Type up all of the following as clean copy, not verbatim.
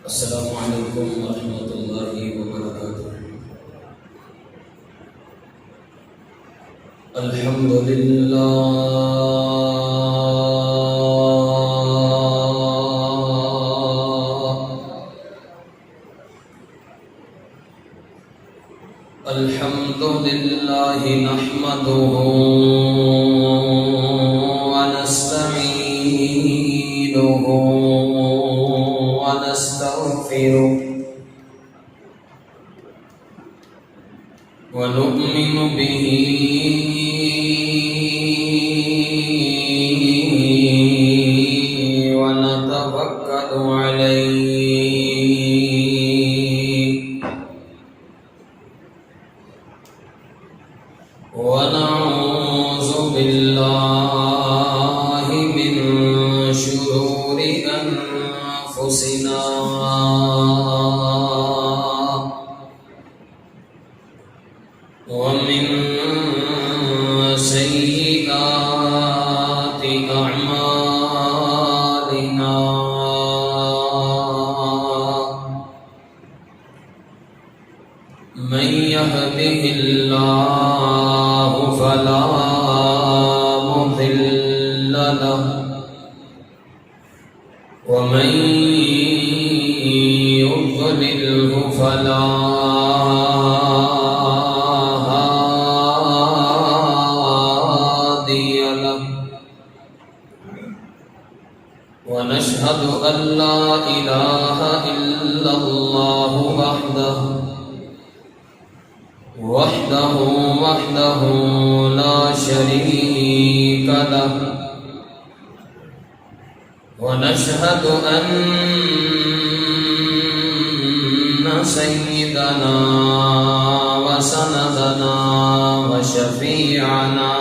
السلام علیکم ورحمۃ اللہ وبرکاتہ۔ الحمد للہ الحمد للہ نحمدہ ونستعینہ ونستغفره ونؤمن به ونتوکل علیه ونعوذ بالله من شرور أنفسنا ومن سيئات أعمالنا من يهده الله فلا مضل له ومن يضلله فلا هادي له ونشهد أن لا إله إلا الله وحده لا شريك له ونشهد أن سيدنا وسندنا وشفيعنا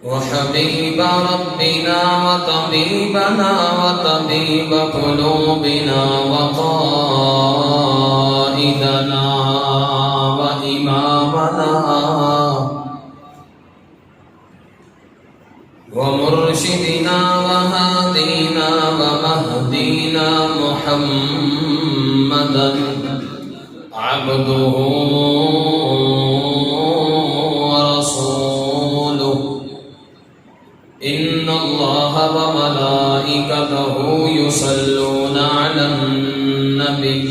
وحبيب ربنا وطبيبنا وطبيب قلوبنا وقائدنا وإمامنا ومرشدنا وهادينا ومهدينا محمدا عبده ورسوله إن الله وملائكته يصلون على النبي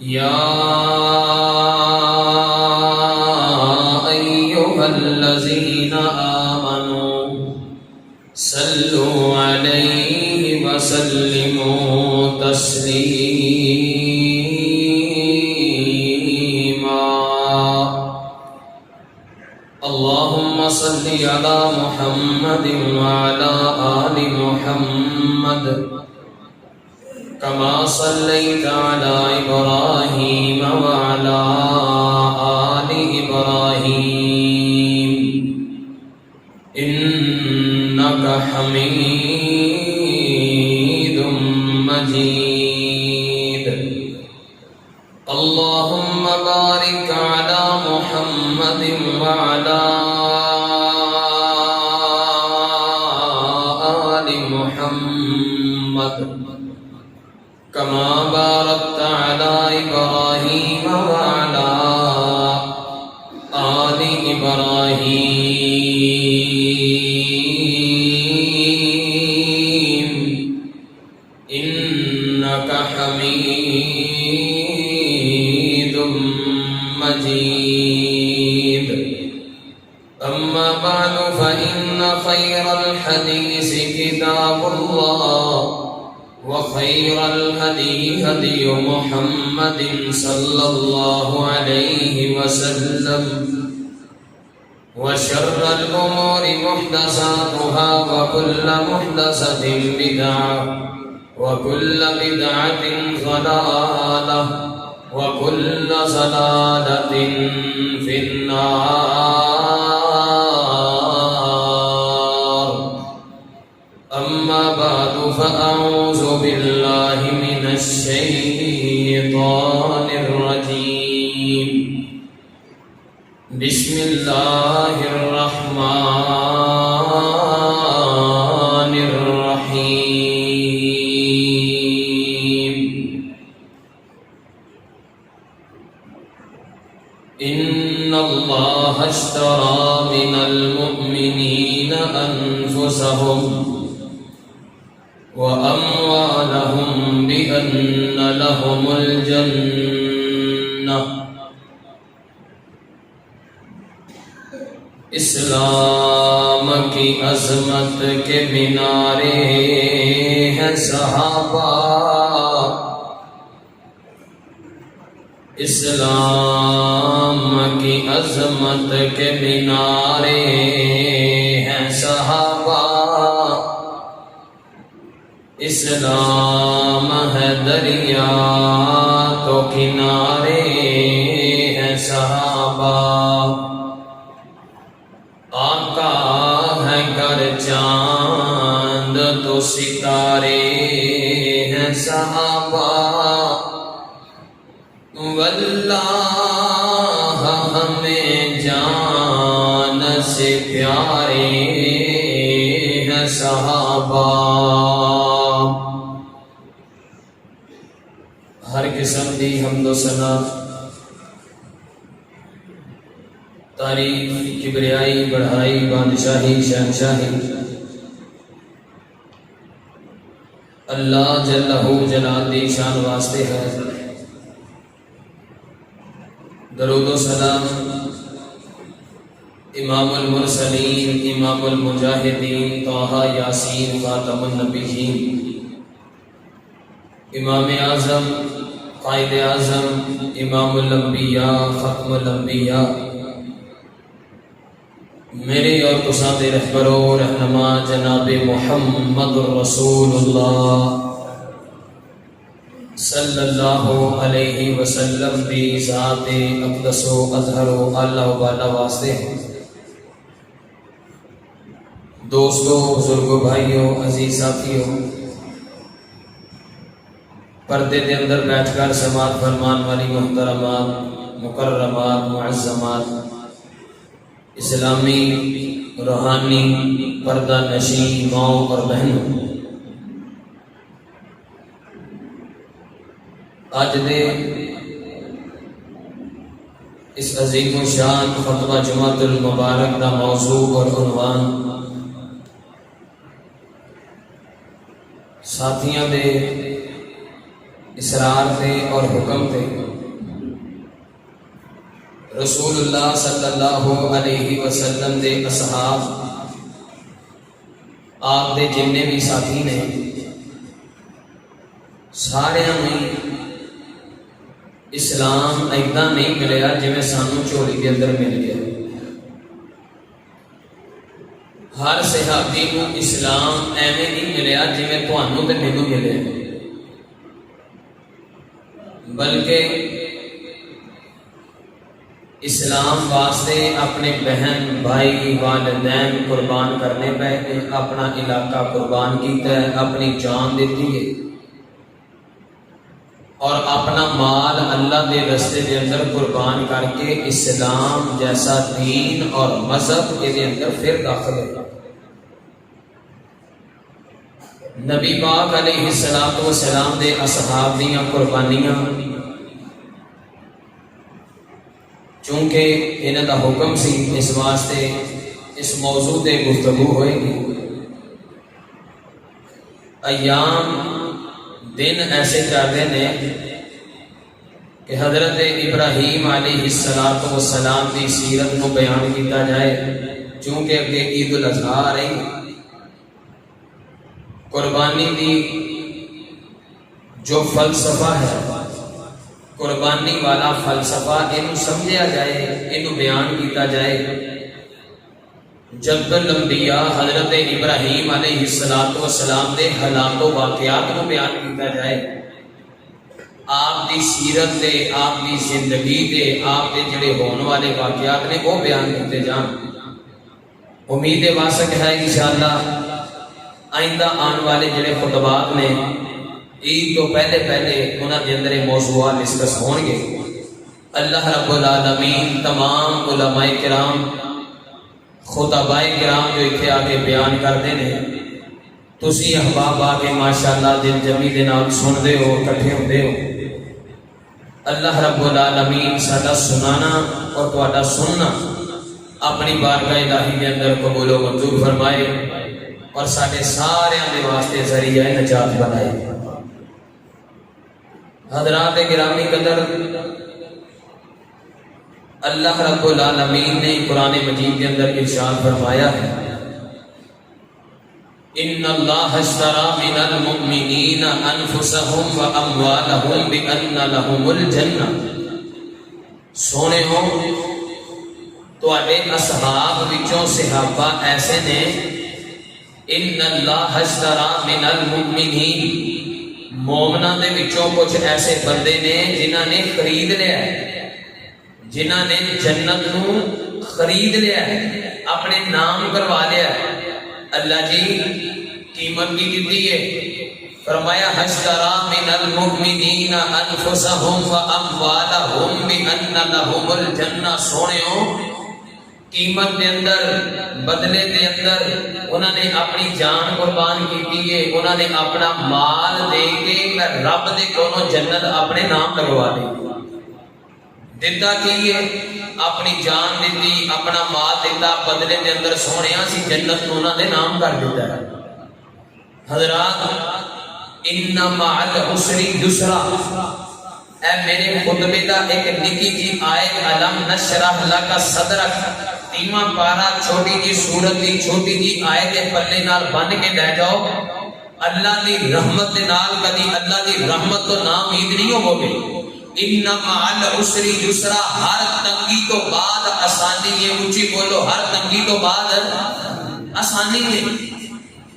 يا أيها الذين آمنوا صلوا عليه وسلموا تسليما اللهم صل على محمد وعلى آل محمد كما صليت على إبراهيم وعلى آل إبراهيم إنك حميد مجيد اللهم بارك على محمد وعلى آل محمد كما باركت على إبراهيم وعلى آل إبراهيم إنك حميد مجيد أما بعد فإن خير الحديث كتاب الله وخير الهدي هدي محمد صلى الله عليه وسلم وشر الأمور محدثاتها وكل محدثة بدعة وكل بدعة ضلالة وكل ضلالة في النار أما بعد فأعوذ بالله من الشيطان الرجيم بسم الله الرحمن أنفسهم وأموالهم بأن لهم الجنة۔ اسلام کی عظمت کے مینارے ہیں صحابہ، اسلام کی عظمت کے مینارے ہیں صحابہ، اسلام ہے دریا تو کنارے ہیں صحابہ، آقا ہے گر چاند تو ستارے ہیں صحابہ، واللہ ہمیں جان سے پیارے ہیں صحابہ۔ ہر قسم دی حمد و ثنا، تعریف، کبریائی، بڑھائی، بادشاہی، شہنشاہی اللہ جل جلال دی شان واسطے ہے۔ درود و سلام امام المرسلین، امام المجاہدین، طٰہٰ یاسین، خاتم النبیین، امام اعظم، قائد اعظم، امام الانبیاء، ختم الانبیاء، میرے اور تساں دے رہبر و رہنما جناب محمد رسول اللہ صلی اللہ علیہ وسلم دی ذات اقدس و اطہر و اعلیٰ و بالا واسطے۔ دوستو، بزرگو، بھائیو، عزیز ساتھیو، پردے دے اندر بیٹھ کر سماعت فرمان والی محترمات، مکرمات، معظمات، اسلامی روحانی پردہ نشین ماؤں اور بہنوں، آج دے اس عظیم و شان خطبہ جمعۃ المبارک دا موضوع اور عنوان ساتھیاں دے اسرار تے اور حکم تے رسول اللہ صلی اللہ علیہ وسلم دے اصحاب، آپ دے جننے بھی ساتھی نے، سارے میں اسلام ایدہ نہیں ملیا جویں سانوں چولی کے اندر مل گیا۔ ہر صحابی کو اسلام ایویں نہیں ملیا جویں تہانوں تے مینوں ملے، بلکہ اسلام واسطے اپنے بہن، بھائی، والدین قربان کرنے پے، اپنا علاقہ قربان کیتا ہے، اپنی جان دیتی ہے، اور اپنا مال اللہ دے رستے دے اندر قربان کر کے اسلام جیسا دین اور مذہب کے دے اندر پھر داخل ہے۔ نبی پاک علیہ السلام دے اصحاب دیاں قربانیاں، چونکہ انہاں دا حکم سی، اس واسطے اس موضوع تے گفتگو ہوئے گی۔ ایام دن ایسے چاہتے ہیں کہ حضرت ابراہیم علیہ السلام کی سیرت کو بیان کیتا جائے، چونکہ اگے عید الاضحیٰ آ رہی، قربانی دی جو فلسفہ ہے، قربانی والا فلسفہ انہوں سمجھا جائے، انہوں بیان کیتا جائے۔ جب الانبیاء حضرت ابراہیم علیہ السلام دے حالات و واقعات کو بیان کیتا جائے، آپ دی سیرت دے، آپ دی زندگی دے، آپ دے جڑے ہون والے واقعات نے وہ بیان کیتے جان۔ امید واسق ہے انشاءاللہ آئندہ آن والے جڑے خطبات نے عید تو پہلے انہاں دے اندر موضوعات ڈسکس ہون گے۔ اللہ رب العالمین تمام علماء کرام، خطباء کرام جو اتنے آگے بیان کرتے ہیں، تسی احباب آگے ماشاءاللہ دل جمی دے نال سن دے ہو، کٹھے ہوں دے ہو۔ اللہ رب العالمین ساڈا سنانا اور تہاڈا سننا اپنی بارگاہ الہی کے اندر قبول و منظور فرمائے اور سارے سارے دے واسطے ذریعہ نجات بنائے۔ حضرات گرامی قدر، اللہ رب العالمین نے قرآن مجید کے اندر ارشاد فرمایا ہے ان اللہ اشترى من المؤمنین انفسهم واموالهم بان لهم الجنہ۔ سونے ہو تواڈے اصحاب وچوں صحابہ ایسے نے، ان اللہ اشترى من المؤمنین، مومناں دے وچوں کچھ ایسے بندے نے جنہاں نے خرید لیا ہے، جنہاں نے جنت نو خرید لیا ہے، اپنے نام کروا لیا ہے۔ اللہ جی قیمت کی دیتی ہے، فرمایا اشترى من المؤمنین انفسهم واموالهم بان لهم الجنہ۔ سونےو قیمت دے اندر، بدلے دے اندر انہوں نے اپنی جان قربان کی ہے، انہوں نے اپنا مال دے کے میں رب دے کونوں جنت اپنے نام لگوا دی۔ دیتا کی ہے اپنی جان دیتی، اپنا مال دیتا، بدلے دے اندر سونیا سی جنت نو انہوں نے نام کر دیتا ہے۔ حضرات ان مع العسر یسرا، اے میرے خطبے دا ایک نکی جی آیت علم نشرح لک صدرک، تیواں پارا چھوٹی جی سورت دی چھوٹی جی آیت پلے نال بن کے لے جاؤ۔ اللہ دی رحمت دے نال کدی اللہ دی رحمت تو نا امید نہیں ہو گے۔ ان مع العسر یسرا، ہر تنگی تو بعد آسانی ہے۔ اونچی بولو، ہر تنگی تو بعد آسانی ہے۔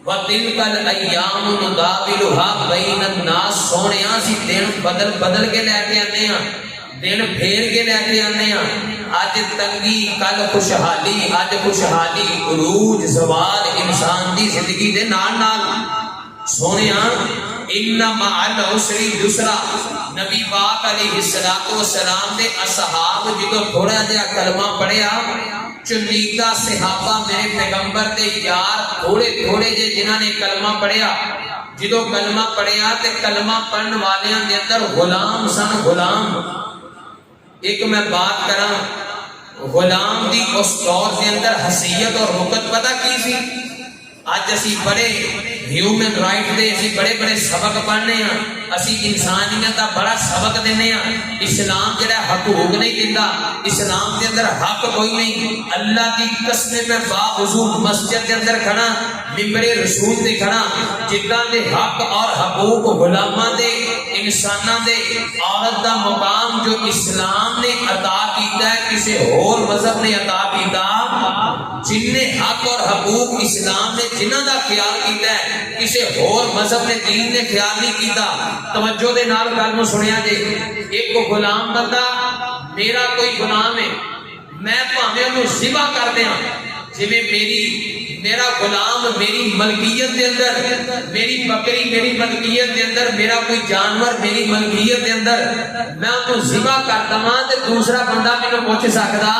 وَتِلْكَ الْأَيَّامُ نُدَاوِلُهَا بَيْنَ النَّاسِ، سونیاں سی دن بدل بدل کے لے کے آنے ہیں، دن پھیر کے لے کے آنے ہیں۔ آج تنگی، کل خوشحالی، آج خوشحالی، عروج زوال انسان دی زندگی دے نال نال۔ سونیاں ان مع العسر یسرا، نبی پاک علیہ السلام دے اصحاب جدو تھوڑا جہا کلمہ پڑھیا، چنیدہ صحابہ میرے پیغمبر دے یار تھوڑے تھوڑے جے جنہاں نے کلمہ پڑھیا، جدو کلمہ پڑھیا تے کلمہ پڑھن والیاں دے اندر غلام سن، غلام۔ ایک میں بات کراں، غلام دی اس دور دے اندر حیثیت اور رکت پتہ کی سی؟ آج اسی بڑے ہیومن رائٹ دے اسی بڑے بڑے سبق پڑھنے ہیں، اسی انسانیت کا بڑا سبق دینے ہیں۔ اسلام جڑا حقوق نہیں دیتا، اسلام کے اندر حق کوئی نہیں۔ اللہ کی قسم میں باوضو مسجد کے اندر کھڑا، ممبر رسول تے کھڑا، جتنا دے حق اور حقوق غلاماں دے، انساناں دے، عورت دا مقام جو اسلام نے عطا کیتا ہے کسی اور مذہب نے عطا کیتا، جن نے حق اور حقوق اسلام نے جنہ دا خیال کیتا ہے کسی اور مذہب نے، دین نے خیال نہیں کیتا۔ توجہ دے نال گل نو سنیا جے، ایک غلام بندہ میرا کوئی غلام ہے، میں بھاویں انہوں ذبح کر دیاں، جویں میرا غلام میری ملکیت دے اندر، میری بکری میری ملکیت دے اندر، میرا کوئی جانور میری ملکیت دے اندر، میں انہوں ذبح کر دواں تے دوسرا بندہ مینوں پوچھ سکدا؟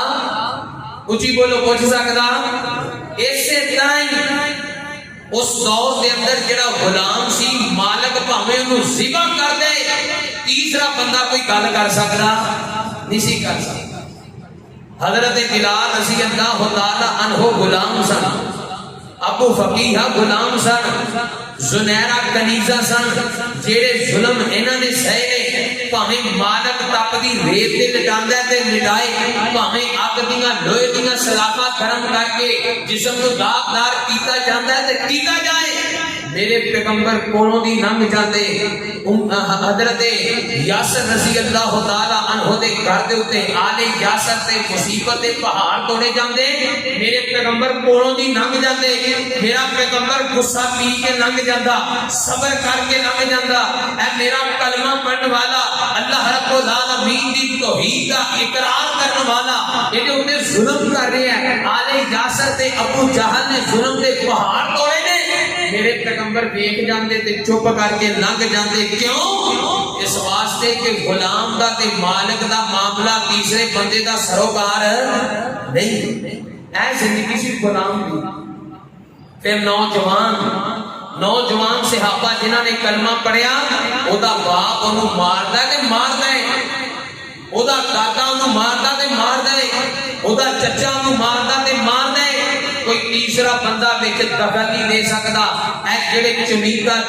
اونچی بولو، پوچھ سکدا؟ اسی طرح اس دور دے اندر جڑا غلام سی، مالک بھاویں انہوں ذبح کر دے، تیسرا بندہ کوئی گل کر سکدا نہیں سی کر سکتا۔ حضرت بلال رضی اللہ تعالی عنہ غلام سن، ابو فقیہ غلام سن، زنیرہ کنیزہ سن، جیڑے ظلم انہاں نے سہے نے، بھاویں مالک تپ دی ریت تے لٹاندا تے لٹائے، بھاویں اگ دیاں لوہے دیاں سلاخاں گرم کر کے جسم نو داغدار کیتا جاندا ہے تے کیتا جائے، میرے پیغمبر کولوں دی لنگھ جاندے، حضرت یاسر رضی اللہ تعالی عنہ دے گھر دے اوتے آلے یاسر تے مصیبت دے پہاڑ توڑے جاندے، میرے پیغمبر کولوں دی لنگھ جاندے، میرا پیغمبر غصہ پی کے لنگھ جاندا، صبر کر کے لنگھ جاندا۔ اے میرا کلمہ پڑھن والا، اللہ رب العالمین دی توحید کا اقرار کرنے والا، یہ جو انہیں ظلم کر رہے ہیں، آلے یاسر تے ابو جہل نے ظلم دے پہاڑ توڑے نے، میرے پیغمبر دیکھ جاندے تے چپ کر کے لنگ جاندے۔ کیوں؟ اس واسطے کہ غلام دا تے مالک دا معاملہ تیسرے بندے دا سروکار نہیں۔ اے زندگی سی غلام دی۔ پھر نوجوان صحابہ جنہاں نے کلمہ پڑھیا، او دا باپ انہوں ماردا تے ماردا ہے، او دا دادا انہوں ماردا تے ماردا ہے، او دا چچا انہوں ماردا تیسرا بندہ وچ دخل نہیں دے سکتا. اے جڑے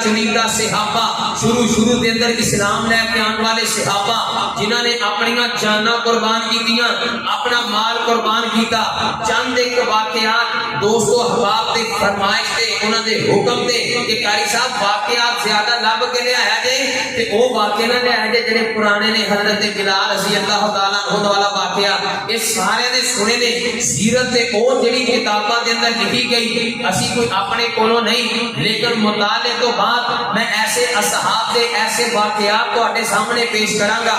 چنیدہ صحابہ شروع دے اندر اسلام لے کے آن والے صحابہ جنہاں نے اپنی جاناں قربان کیتیاں, اپنا مال قربان کیتا. چند ایک واقعات دوستو احباب دے فرمائش تے انہاں دے حکم تے کہ قاری صاحب واقعات زیادہ لب کے لے آیا جے تے او واقعہ نہ لے آیا جے جڑے پرانے نے. حضرت بلال رضی اللہ تعالیٰ عنہ والا واقعہ یہ سارے نے سنے نے. سیرت تے او جڑی کتاباں دے اندر لکھی گئی اسی کوئی اپنے کولوں نہیں, لیکن مطالعے تو بعد میں ایسے اصحاب دے ایسے واقعات تواڈے سامنے پیش کراں گا.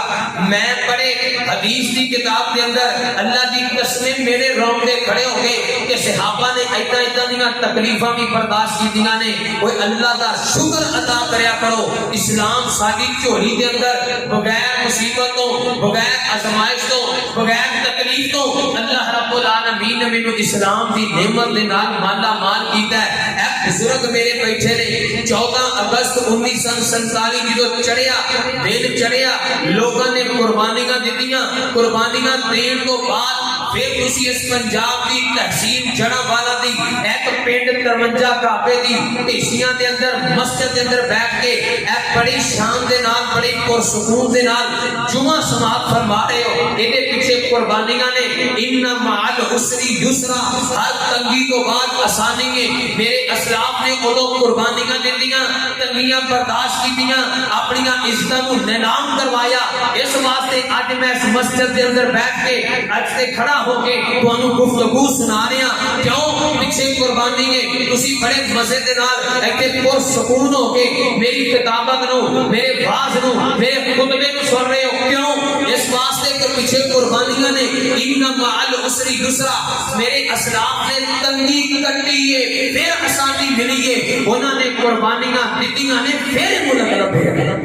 میں پڑھے حدیث دی کتاب دے اندر اللہ دی قسم میرے رونگٹے کھڑے ہو گئے کہ صحابہ نے ایداں دیاں تکلیفاں بھی برداشت کیتیاں نے. کوئی اللہ دا شکر ادا کریا کرو. اسلام ساری جھولی دے اندر بغیر مصیبت تو, بغیر آزمائش تو, بغیر تکلیف تو اللہ رب العالمین نے مینوں اسلام دی نعمت دے نال مالا مال کیتا ہے. اے بزرگ میرے بیٹھے نے 14 اگست 1947 جدوں چڑھیا دن چڑھیا لوگوں نے قربانیاں دتیاں. قربانیاں دین تو بعد پھر تسی اس پنجاب دی تحصیل جڑا والا دی ایک پنڈ 53 کعبے دی ٹیسیاں دے اندر مسجد دے اندر بیٹھ کے اے بڑی شان دے نال بڑی پرسکون دے نال جمعہ سماعت فرما رہے ہو. ایدے پیچھے قربانیاں نے ان مع العسر یسرا, ہر تنگی تو بعد آسانی ہے. میرے اسلاف نے اودوں قربانیاں دتیاں, تنگیاں برداشت کیتیاں, اپنی عزتاں نوں نیلام کروایا. اس واسطے اج میں اس مسجد دے اندر بیٹھ کے اج سے کھڑا ہو کے تانوں گفتگو سنا رہا. کیوں پیچھے قربانی ہے تسی بڑے مزے دے نال ایتھے پرسکون ہو کے میری کتابت نو, میرے باز نو, میرے خطبے نو سن رہے ہو. کیوں اس واسطے کہ پیچھے قربانیاں نے ان مع العسر یسرا. میرے اسلاف نے تنگی کٹی ہے پھر آسانی ملی ہے. انہاں نے قربانیاں دتیاں نے پھر ملک لبے.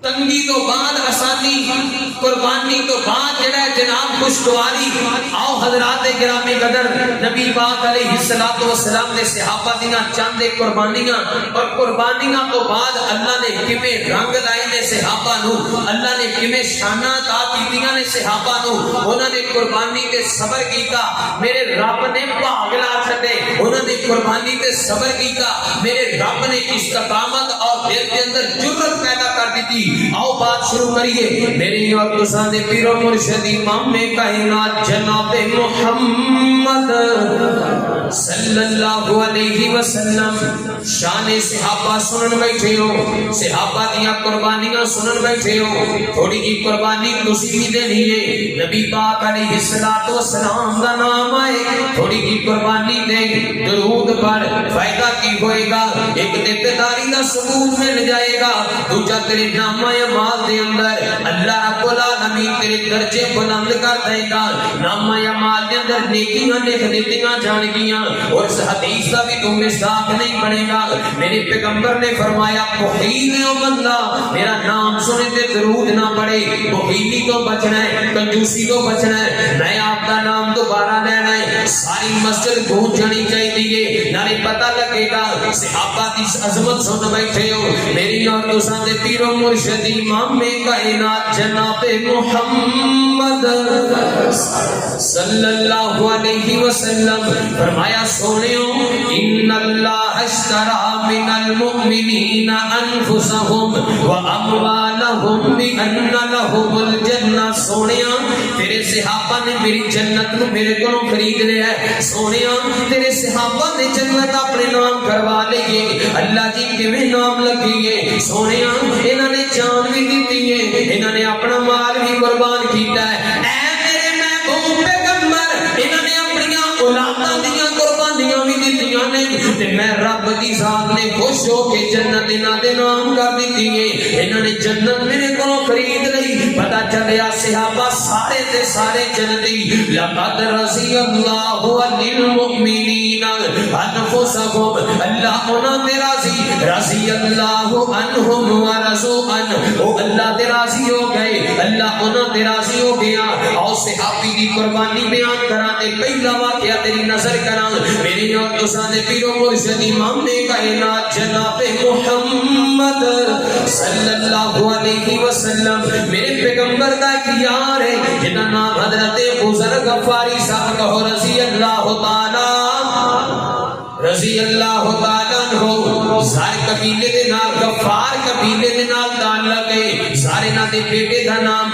تنگی تو بعد آسانی, قربانی تو بعد جڑا ہے جناب خوشگواری. آؤ حضرات گرامی قدر نبی پاک علیہ الصلوۃ والسلام نے صحابہ دیاں چند قربانیاں اور قربانیاں تو بعد اللہ نے کیویں رنگ لائے نے صحابہ نو, اللہ نے کیویں شاناں عطا کیتیاں نے صحابہ نو. انہاں نے قربانی تے صبر کیتا, میرے رب نے بھاگ لا چھڈے. انہاں نے قربانی تے صبر کیتا, میرے رب نے استقامت اور دل کے اندر جرأت پیدا کر دی. آؤ بات شروع کریے. میری اور تساں دے پیر و مرشد امام کائنات جناب محمد صلی اللہ علیہ وسلم شان صحابہ سنن بیٹھے ہو, صحابہ دیاں قربانیاں سنن بیٹھے ہو. تھوڑی جی قربانی تسی بھی دینی ہے. نبی پاک علیہ الصلوۃ والسلام دا نام آئے, تھوڑی جی قربانی دے, درود پڑھ. فائدہ کی ہوئے گا؟ ایک تے بیداری دا ثبوت مل جائے گا, دوجا تیرے نام مال دے اندر اللہ رب العالمین تیرے درجے بلند کر دے گا. نامہ یا مال دے اندر نیکیاں لکھ دیتیاں جان گیاں اور اس حدیث کا بھی تم مصداق نہیں بنے گا. میرے پیغمبر نے فرمایا بخیل ہے او بندہ میرا نام سنے تے درود نہ پڑھے. بخیلی تو بچنا ہے, کنجوسی تو بچنا ہے. میں آپ کا نام دوبارہ لینا ہے, ساری مسجد گونجنی چاہیے, نارے پتہ لگے گا صحابہ کی عظمت سن بیٹھے ہو. میری اور تساں دے پیر و مرشد امام کائنات جناب محمد صلی اللہ علیہ وسلم فرمایا سونیو ان اللہ اشترى من المؤمنین انفسهم واموالهم بان لهم الجنہ. سونیا تیرے صحابہ نے میری جنت نو میرے کو خرید لیا ہے. سونیا تیرے صحابہ نے جنت اپنے نام کروا لیے. اللہ جی کیویں نام لگیے سونیا, انہاں نے جان بھی دیتی ہے, انہاں نے اپنا مال بھی قربان کیتا ہے. اے میرے محبوب پیغمبر, انہاں نے اپنی اولاداں دیاں قربانیاں بھی دیتیاں نے تے میں رب دی ذات نے خوش ہو کے جنت انہاں دے نام کر دیتی ہے. انہاں نے جنت میرے کو خرید لئی. پتہ چلیا صحابہ سارے تے سارے جنتی. لقد رضی اللہ عن المؤمنین انفسهم, اللہ انہاں تے راضی, رضی اللہ عنہم ورضوا عنہ, او اللہ تے راضی ہو گئے, اللہ انہاں تے راضی ہو گیا. اور صحابی دی قربانی بیان کراں تے پہلا واقعہ تیری نظر کراں. میری اور تساں دے پیر و مرشد امام کائنات جناب محمد صلی اللہ علیہ وسلم میرے پیغمبر دا ایک یار ہے جنہاں نام حضرت بزرگ غفاری صاحب کہو رضی اللہ تعالی عنہ زار قبیلے دے نال غفار قبیلے دے نال تعلق ہے زارے نال دے بیٹے دا نام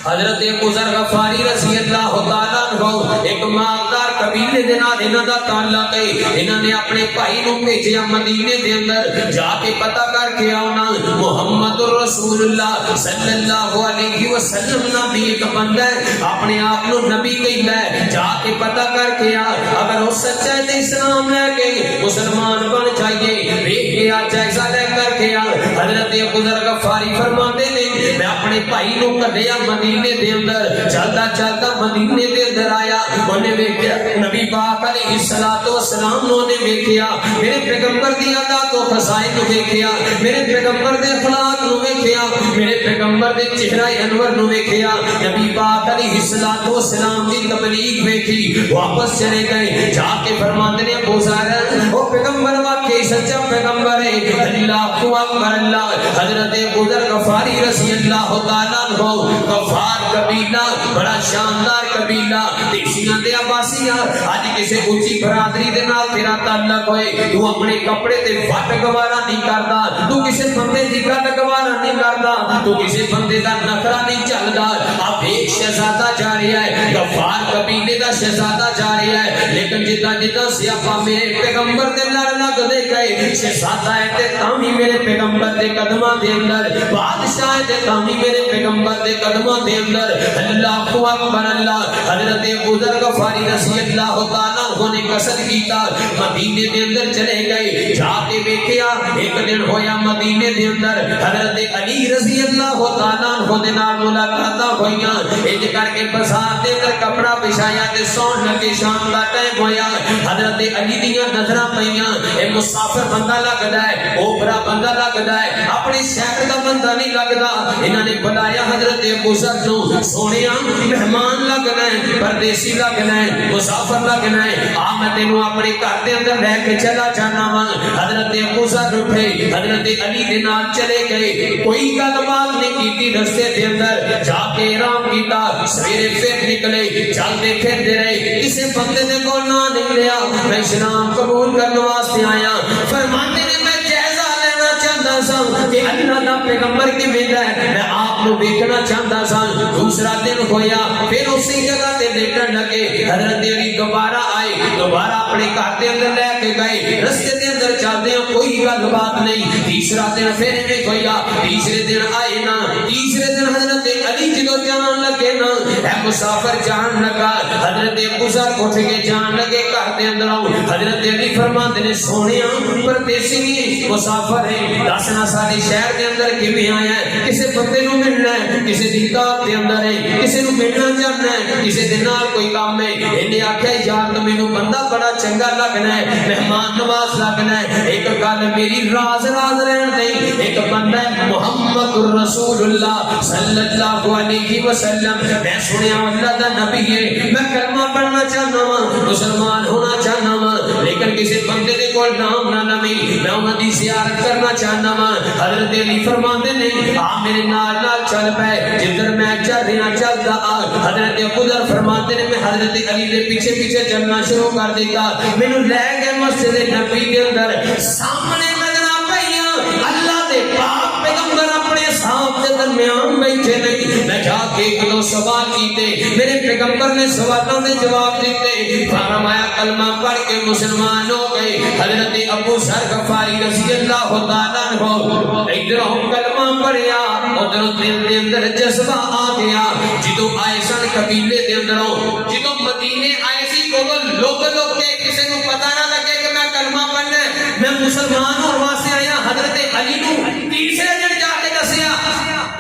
حضرت بزرگ غفاری رضی اللہ تعالیٰ عنہ ایک مالدار قبیلے دے نال انہاں دا تعلق ہے انہاں نے اپنے بھائی نوں بھیجیا مدینے دے اندر جا کے پتہ کر کے آنا محمد رسول اللہ صلی اللہ علیہ وسلم نام دی ایک بندہ ہے اپنے آپ نو نبی کہندا ہے جا کے پتہ کر کے آ اگر وہ سچا ہے تے اسلام لے کے مسلمان بن جائیے دیکھ کے آ جائزہ لے کر کے آ حضرت بزرگ غفاری فرماتے نے میں اپنے بھائی نو کڈیا مدینے دے اندر چلتا چلتا مدینے دے اندر آیا انہیں ویکھیا نبی پاک علیہ الصلوۃ والسلام نے ویکھیا میرے پیغمبر دی عادات و خصائص نو ویکھیا میرے پیغمبر دے اخلاق نو ویکھیا میرے پیغمبر دے چہرہ انور نو ویکھیا نبی پاک علیہ الصلوۃ والسلام دی تبلیغ ویکھی واپس چلے گئے جا کے فرماتے نے ابو ذر او پیغمبر واقعی سچا پیغمبر ہے اللہ اکبر اللہ حضرت بزرگ غفاری رضی اللہ تعالیٰ عنہ غفار قبیلہ بڑا شاندار قبیلہ دیسیاں دے عباسیاں آج کسے اونچی برادری دے نال تیرا تعلق ہوئے تو اپنے کپڑے تے وٹ گوارا نہیں کردا تو کسے بندے دی گل گوارا نہیں کردا تو کسے بندے دا نخرا نہیں چلدا اب ایک شہزادہ جا رہا ہے غفار قبیلے دا شہزادہ جا رہا ہے لیکن جدا جدا سیاپا میرے پیغمبر دے لڑ لگ دے گئے شہزادہ ہے تے تامی میرے پیغمبر دے قدماں دے اندر بادشاہ ہے تے تامی میرے پیغمبر دے قدماں دے اندر اللہ اکبر اللہ حضرت بزرگ غفاری رضی اللہ تعالیٰ عنہ نے قصد کیتا مدینے دے اندر چلے گئے جا کے دیکھیا ایک دن ہویا مدینے دے اندر حضرت علی رضی اللہ تعالیٰ عنہ دے نال ملاقاتاں ہوئیاں اج کر کے بازار دے اندر کپڑا بچھایا تے سون لگے شام دا ٹائم ہویا حضرت علی دیاں نظراں پئیاں اے مسافر بندہ لگدا ہے اوپرا بندہ لگدا ہے اپنے شہر دا بندہ نہیں لگدا انہاں نے بلایا حضرت بزرگ نو سونیا مہمان لگنا ہے پردیسی لگنا ہے مسافر لگنا ہے آ میں تینوں اپنے گھر دے اندر لے کے چلا جانا وا حضرت بزرگ اٹھے حضرت علی دے نال چلے گئے کوئی گل بات نہیں کیتی رستے دے اندر جا کے آرام کیتا سویرے پھر نکلے چلتے پھرتے رہے کسی بندے نے کو نہ نکلیا میں اسلام قبول کرنے واسطے آیا فرماتے نے میں جائزہ لینا چاہتا سا کہ اللہ دا پیغمبر کی ملتا ہے میں آپ کو دیکھنا چاہتا سا دوسرا دن ہویا پھر اسی جگہ تے لیٹن لگے حضرت علی دوبارہ آئے دوبارہ اپنے گھر دے اندر لے کے گئے رستے دے اندر چلتے ہیں کوئی گل بات نہیں تیسرا دن پھر ایویں ہویا تیسرے دن آئے نا تیسرے دن حضرت علی جدو جان لگے نا اے مسافر جان لگا حضرت بزرگ اٹھ کے جان لگے گھر دے اندر آؤ حضرت علی فرماتے نے سونیا پردیسی مسافر ہے دسنا سارے شہر دے اندر کیویں آیا ہے کسے بندے نو ملنا ہے کسے دی دعوت دے اندر ہے کسے نو ملنا چاہنا ہے کسے دے نال کوئی کام ہے انہیں آکھیا یار تو مینوں بندہ بڑا چنگا لگنا ہے مہمان نواز لگنا ہے ایک گل میری راز راز رہن دے ایک بندہ ہے محمد رسول اللہ صلی اللہ علیہ وسلم میں سنیا اللہ دا نبی ہے میں کلمہ پڑھنا چاہنا ہوں مسلمان ہونا چاہنا ہوں لیکن کسی بندے دے کول نام نہ نبی میں انہاں دی زیارت کرنا چاہنا ہوں حضرت علی فرماندے نے آ میرے نال نال چل پے جدھر میں چل رہا چلدا آ حضرت ابوذر فرماتے نے میں حضرت علی دے پیچھے پیچھے چلنا شروع کر دیتا مینوں لے گئے مسجد نبی دے اندر سامنے نظراں پئیاں اللہ دے پاک پیغمبر اپنے صاحب دے درمیان بیٹھے نہیں میں جا کے ایک دو سوال کیتے میرے پیغمبر نے سوالوں دے جواب دیتے فرمایا کلمہ پڑھ کے مسلمان ہو گئے حضرت ابو ذر غفاری رضی اللہ تعالیٰ عنہ ادھر کلمہ پڑھیا ادھر دل دے اندر جذبہ آ گیا جدو آئے سن قبیلے دے اندروں جدو مدینے آئے سی کو لوگ کے کسی کو پتہ نہ لگے کہ میں کلمہ پڑھنا ہے میں مسلمان اور واسطے آیا حضرت علی نو تیسرے دن جا کے دسیا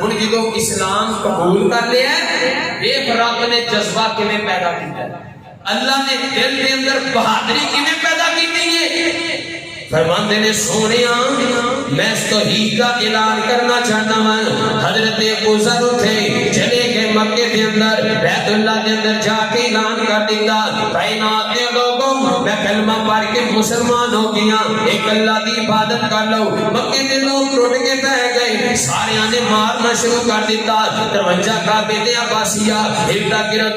ان جدو اسلام قبول کر لیا ایک رب نے جذبہ کیویں پیدا کیتا ہے اللہ نے دل کے اندر بہادری کیویں پیدا کی ہے فرماندے نے سونیا میں توحید کا اعلان کرنا چاہتا ہوں حضرت بزرگ اٹھے چلے گئے مکے کے اندر بیت اللہ کے اندر جا کے اعلان کر دیتا کائنات کے لوگوں میں کلمہ پڑھ کے مسلمان ہو گیا، ایک اللہ دی عبادت کر لو۔ مکے دے لوگ ٹوٹ کے بہ گئے، سارے نے مارنا شروع کر دیتا، دروازہ کعبے دے عباسیہ اردا گرد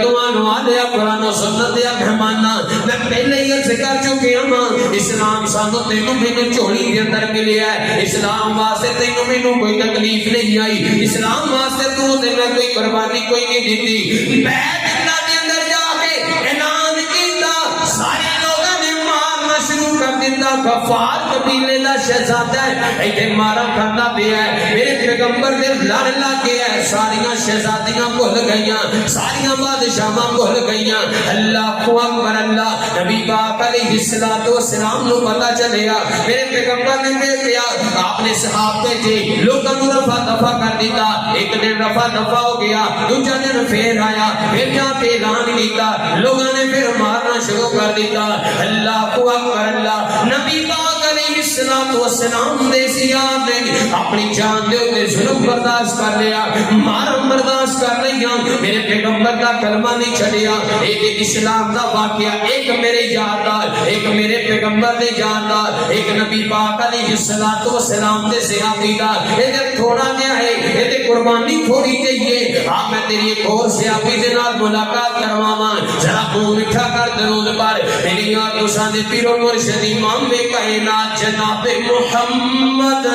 آلیا قرآن و سنت دیا مہمانا۔ میں پہلے ہی عرض کر چکے ہوں، اسلام سانو تینوں مینوں جھولی دے اندر ملیا ہے، اسلام واسطے تینوں مینوں کوئی تکلیف نہیں آئی، اسلام واسطے تو تے میں کوئی قربانی کوئی نہیں دیتی۔ بیت اللہ دے اندر جا کے اعلان کیتا، سارے لوگوں نے مارنا شروع کر دیتا۔ غفار قبیلے دا شہزادہ ہے، ایتھے مارا کھانا پیا ہے، میرے پیغمبر دے لڑ لگ گیا ہے، ساریاں شہزادیاں بھول گئیاں، ساریاں بادشاہاں بھول گئیاں۔ اللہ اکبر اللہ، نبی پاک علیہ الصلوۃ والسلام نو پتہ چلیا، میرے پیغمبر نے بھیجا، آپ نے صحابہ بھیجے، لوگوں کو رفع دفع کر دیتا۔ ایک دن رفع دفع ہو گیا، دوسرا دن پھر آیا، پھر جا کے اعلان کیتا، لوگوں نے پھر مارنا شروع کر دیتا۔ اللہ اکبر اللہ، نبی پاک علیہ الصلوۃ والسلام دے سیاد نے اپنی جان دے اوپر ظلم برداشت کر لیا، مارم برداشت کر لیا، میرے پیغمبر کا کلمہ نہیں چھڑیا۔ ایک اسلام دا واقعہ، ایک میرے یادگار، ایک میرے پیغمبر دے یادگار، ایک نبی پاک علیہ الصلوۃ والسلام دے صحابی دا، یہ تھوڑا جہا ہے، یہ قربانی تھوڑی چاہیے۔ آپ میں تیری ایک اور صحابی دے نال ملاقات کرواواں، ذرا منہ میٹھا کر درود پر میری یاد دوسان دے پیر و مرشد امام کائنات جناب محمد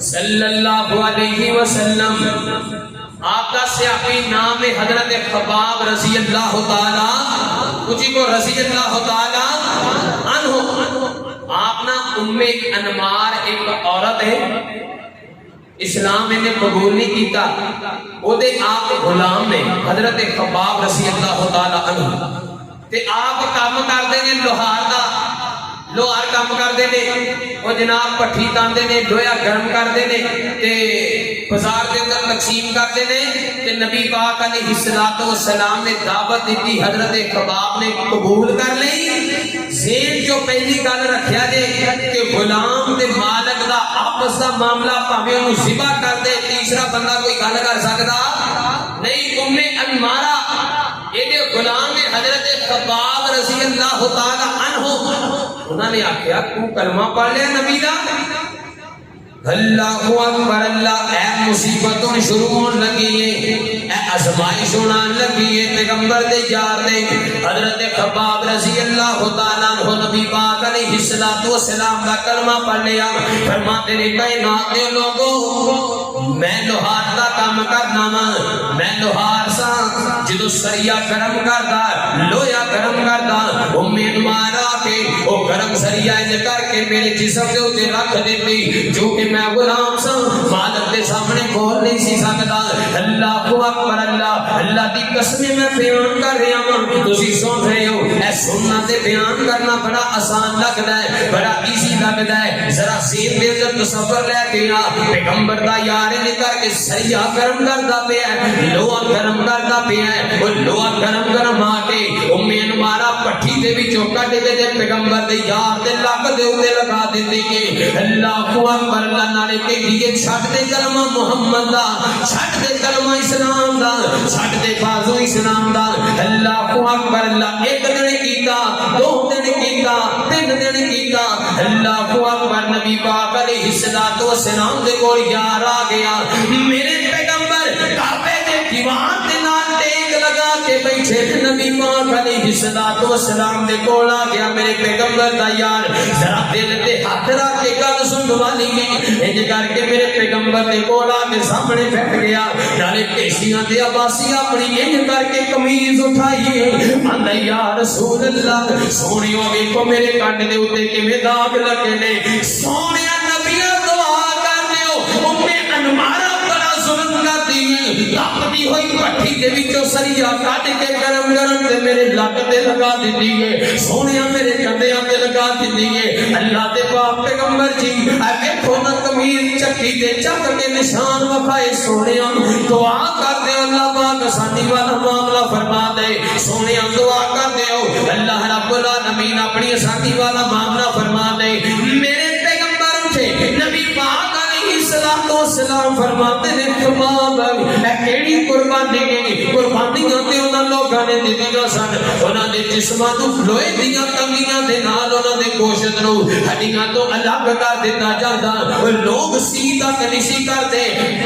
صلی اللہ علیہ وسلم۔ آپ کا صحابی نام حضرت خباب رضی اللہ تعالی، کچھ کو رضی اللہ تعالی عنہ۔ آپ نا ام انمار ایک عورت ہے، اسلام نے قبول نہیں کیتا، وہ دے آپ غلام نے حضرت خباب رضی اللہ تعالی عنہ، تے آپ کام کر دے لوہار دا، لوہار کام کر دے وہ جناب پٹھی تاندے نے، لویا گرم کر دے تے بازار دے اندر تقسیم کر دے تے نبی پاک علیہ الصلوۃ والسلام نے دعوت دیتی، حضرت خباب نے قبول کر لی۔ ذہن جو پہلی گل رکھیا جے کہ غلام تے مالک دا آپس دا معاملہ پاویں انہوں ذبح کر دے، تیسرا بندہ کوئی گل کر سکدا نہیں۔ ام انمارہ یہ غلام حضرت خباب رضی اللہ تعالی عنہ، انہوں نے آکھیا تو کلمہ پڑھ لیا نبی دا؟ اللہ اکبر اللہ، اے مصیبتوں شروع ہون لگی ہے، اے ازمائش ہون لگی ہے، پیغمبر دے یار دے حضرت خباب رضی اللہ تعالیٰ عنہ نبی پاک علیہ الصلوۃ والسلام دا کلمہ پڑھ لیا۔ فرماتے نے کائنات دے لوگوں، میں لوہار دا کام کرنا وا، میں لوہار سا، جدو سریا گرم کردا، لویا گرم کردا، ام انمار آ کے او گرم سریا کر کے میرے جسم دے اوتے رکھ دیتی، جو کہ میں غلام سا، مالک دے سامنے بول نہیں سی سکدا۔ اللہ اکبر اللہ، اللہ دی قسم میں بیان کر رہا ہوں، تسی سن رہے ہو، اے سننا تے بیان کرنا بڑا آسان لگدا ہے، بڑا ایزی لگدا ہے۔ ذرا ذہن دے اندر تصور لے کے آ، پیغمبر دا یار نے کر کے سریا گرم کردا پیا ہے، لوہا گرم کردا پیا ہے، وہ لوہا گرم گرم آ کے ام انمارہ پٹھی دے وچوں کڈ کے تے پیغمبر دے یار دے لک دے اوتے لگا دیندی کہ اللہ اکبر اللہ نالے کہ دیے چھٹ دے کلمہ محمد دا، چھٹ دے کلمہ اسلام دا، چھٹ دے بازو اسلام دا۔ اللہ اکبر اللہ، ایک دن کیتا، دو دن کیتا، تین دن کیتا، اللہ اکبر نبی پاک علیہ الصلوۃ والسلام دے کول یار آ گیا، میرے پیغمبر کعبے دے دیوار دے نال ٹیک لگا کے بیٹھے، نبی پاک علیہ الصلوۃ والسلام دے کول آ گیا، میرے پیغمبر دا یار ذرا دل تے ہاتھ رکھ کے گل سنوا لیے، انج کر کے میرے پیغمبر دے کول آ کے سامنے بیٹھ گیا، نالے پیشیاں تے عباسی اپنی انج کر کے قمیض اٹھائی، آندا یا رسول اللہ سونیو ویکھو میرے کانڈ دے اوتے کیویں داغ لگے نے، سونیا نبی دعا کرنے ہو، ام انمارہ بڑا ظلم کرتی ہے، لپتی ہوئی پٹھی دے وچوں سریا کٹ کے گرم گرم تے میرے لک تے لگا دیتی ہے، سونیا میرے کندیاں تے لگا دیتی ہے۔ اللہ دے پاک پیغمبر جی اے ویکھو نا قمیض چکی تے چک کے نشان وکھائے، سونیا دعا کر دے اللہ پاک آسانی والا معاملہ فرما دے، سونیا دعا کر دے اللہ رب العالمین اپنی آسانی والا معاملہ فرما دے۔ میرے پیغمبر اٹھے، نبی پاک علیہ الصلوۃ والسلام والسلام فرماتے ہیں خباب اے کیڑی قربانی ہے؟ قربانیاں تے انہاں لوکاں نے دتیاں سن، انہاں دے جسماں نوں لوہے دیاں تنگیاں دے نال انہاں دے گوشت نوں ہڈیاں تو الگ کر دتا جاندا، لوگ سیدھا نہیں سی کرتے،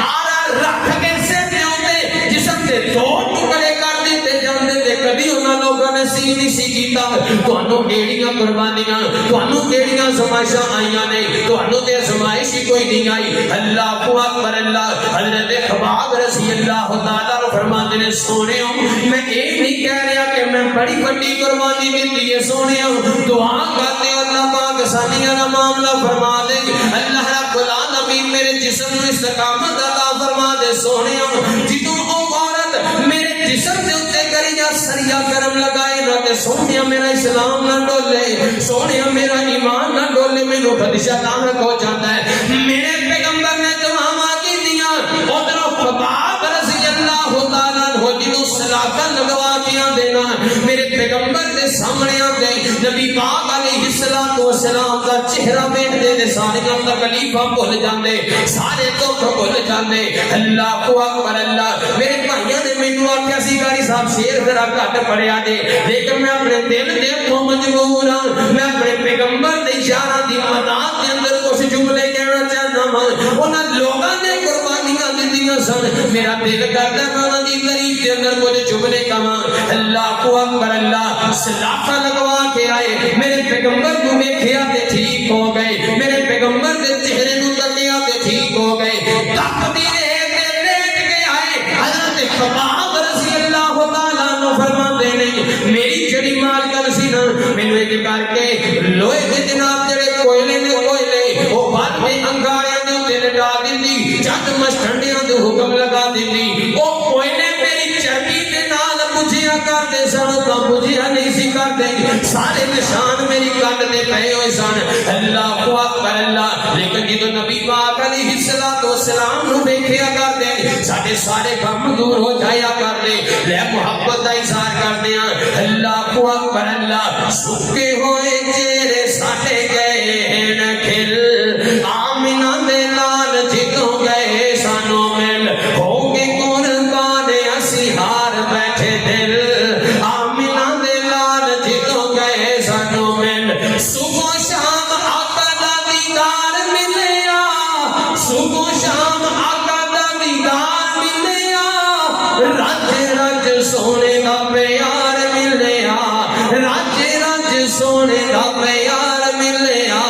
آرا رکھ کے سیدھے ہوندے جسم دے دو ٹکڑے کر دیتے جاندے تے کبھی انہاں لوکاں نے سی نہیں سی کیتا۔ تانوں کیڑیاں قربانیاں، تانوں کیڑیاں زمائشاں آئیاں نے، تانوں تے زمائش کوئی نہیں آئی۔ اللہ اکبر اللہ۔ حضرت خباب رضی اللہ تعالیٰ عنہ فرماتے ہیں سونےو میں یہ نہیں کہہ رہا کہ میں بڑی بڑی قربانی دیتی ہے، سونےو دعا کرتے اللہ پاک سانیاں دا معاملہ فرما دے، اللہ رب العالمین میرے جسم میں استقامت عطا فرما دے۔ سونےو جدوں او عورت میرے جسم دے اوتے کری یا سریا گرم لگائے نہ تے سونےو میرا اسلام نہ ڈولے، سونےو میرا ایمان نہ ڈولے، مینوں خدشہ لاحق ہو جاتا ہے۔ میرے پیغمبر نے دعاواں کیتیاں، ادھروں خباب رضی اللہ تعالیٰ عنہ جدوں سلاکاں لگوا کے دینا میرے پیغمبر دے سامنے آتے نبی پاک علیہ السلام کا چہرہ ویکھدے تے سارے تکلیفاں بھول جاندے، سارے دکھ بھول جاندے۔ اللہ اکبر اللہ۔ میرے بھائیاں نے مینوں آکھیا سی قاری صاحب شیر ذرا گھٹ پڑھیا جے، لیکن میں اپنے دل دے تو مجبور ہاں، میں اپنے پیغمبر دے یاراں دی مدد دے اندر کچھ جملے کہنا چاہنا ہاں۔ انہاں لوگاں نے قربانیاں دتیاں سن، میرا دل کردا میں انہاں دی غریب دے اندر کچھ جملے کہاں۔ اللہ اکبر اللہ۔ سلاخا لگوا کے آئے، میرے پیغمبر کو ویکھیا تے ٹھیک ہو گئے، میرے پیغمبر دے چہرے نوں تکیا تے ٹھیک ہو گئے، تقدیر تے لیٹ کے آئے۔ حضرت خباب رضی اللہ تعالیٰ عنہ فرماتے ہیں میری جڑی مال کر سی نا مینوں اے کر کے لوہے دے جناب جڑے کوئلے نے کوئلے او بات میں انگاریاں دے اوتے لٹا دندی، جد مچھڑیاں دے حکم لگا دندی، او کوئلے میری چربی دے نال بجھیا کرتے سن تا بجھیا نہیں سی کرتے، سارے نشان میری کٹ دے پئے ہوئے سن۔ اللہ اکبر اللہ۔ لیکن جدوں نبی پاک علیہ السلام نوں ویکھیا کرتے ساڈے سارے غم دور ہو جایا کرتے، لے محبت دا اظہار کرتے ہیں۔ اللہ اکبر اللہ۔ سکے ہوئے چہرے ساڈے گئے نہ کھل، آمنہ دے لال جدوں گئے سانوں مل، ہو کے قربان اسی ہار بیٹھے دل، آمنہ دے لال جدوں گئے سانوں مل، صبح شام آقا دا دیدار ملیا، صبح شام آقا دا دیدار ملیا، رج رج سونے دا پیار ملیا، رج رج سونے دا پیار ملیا،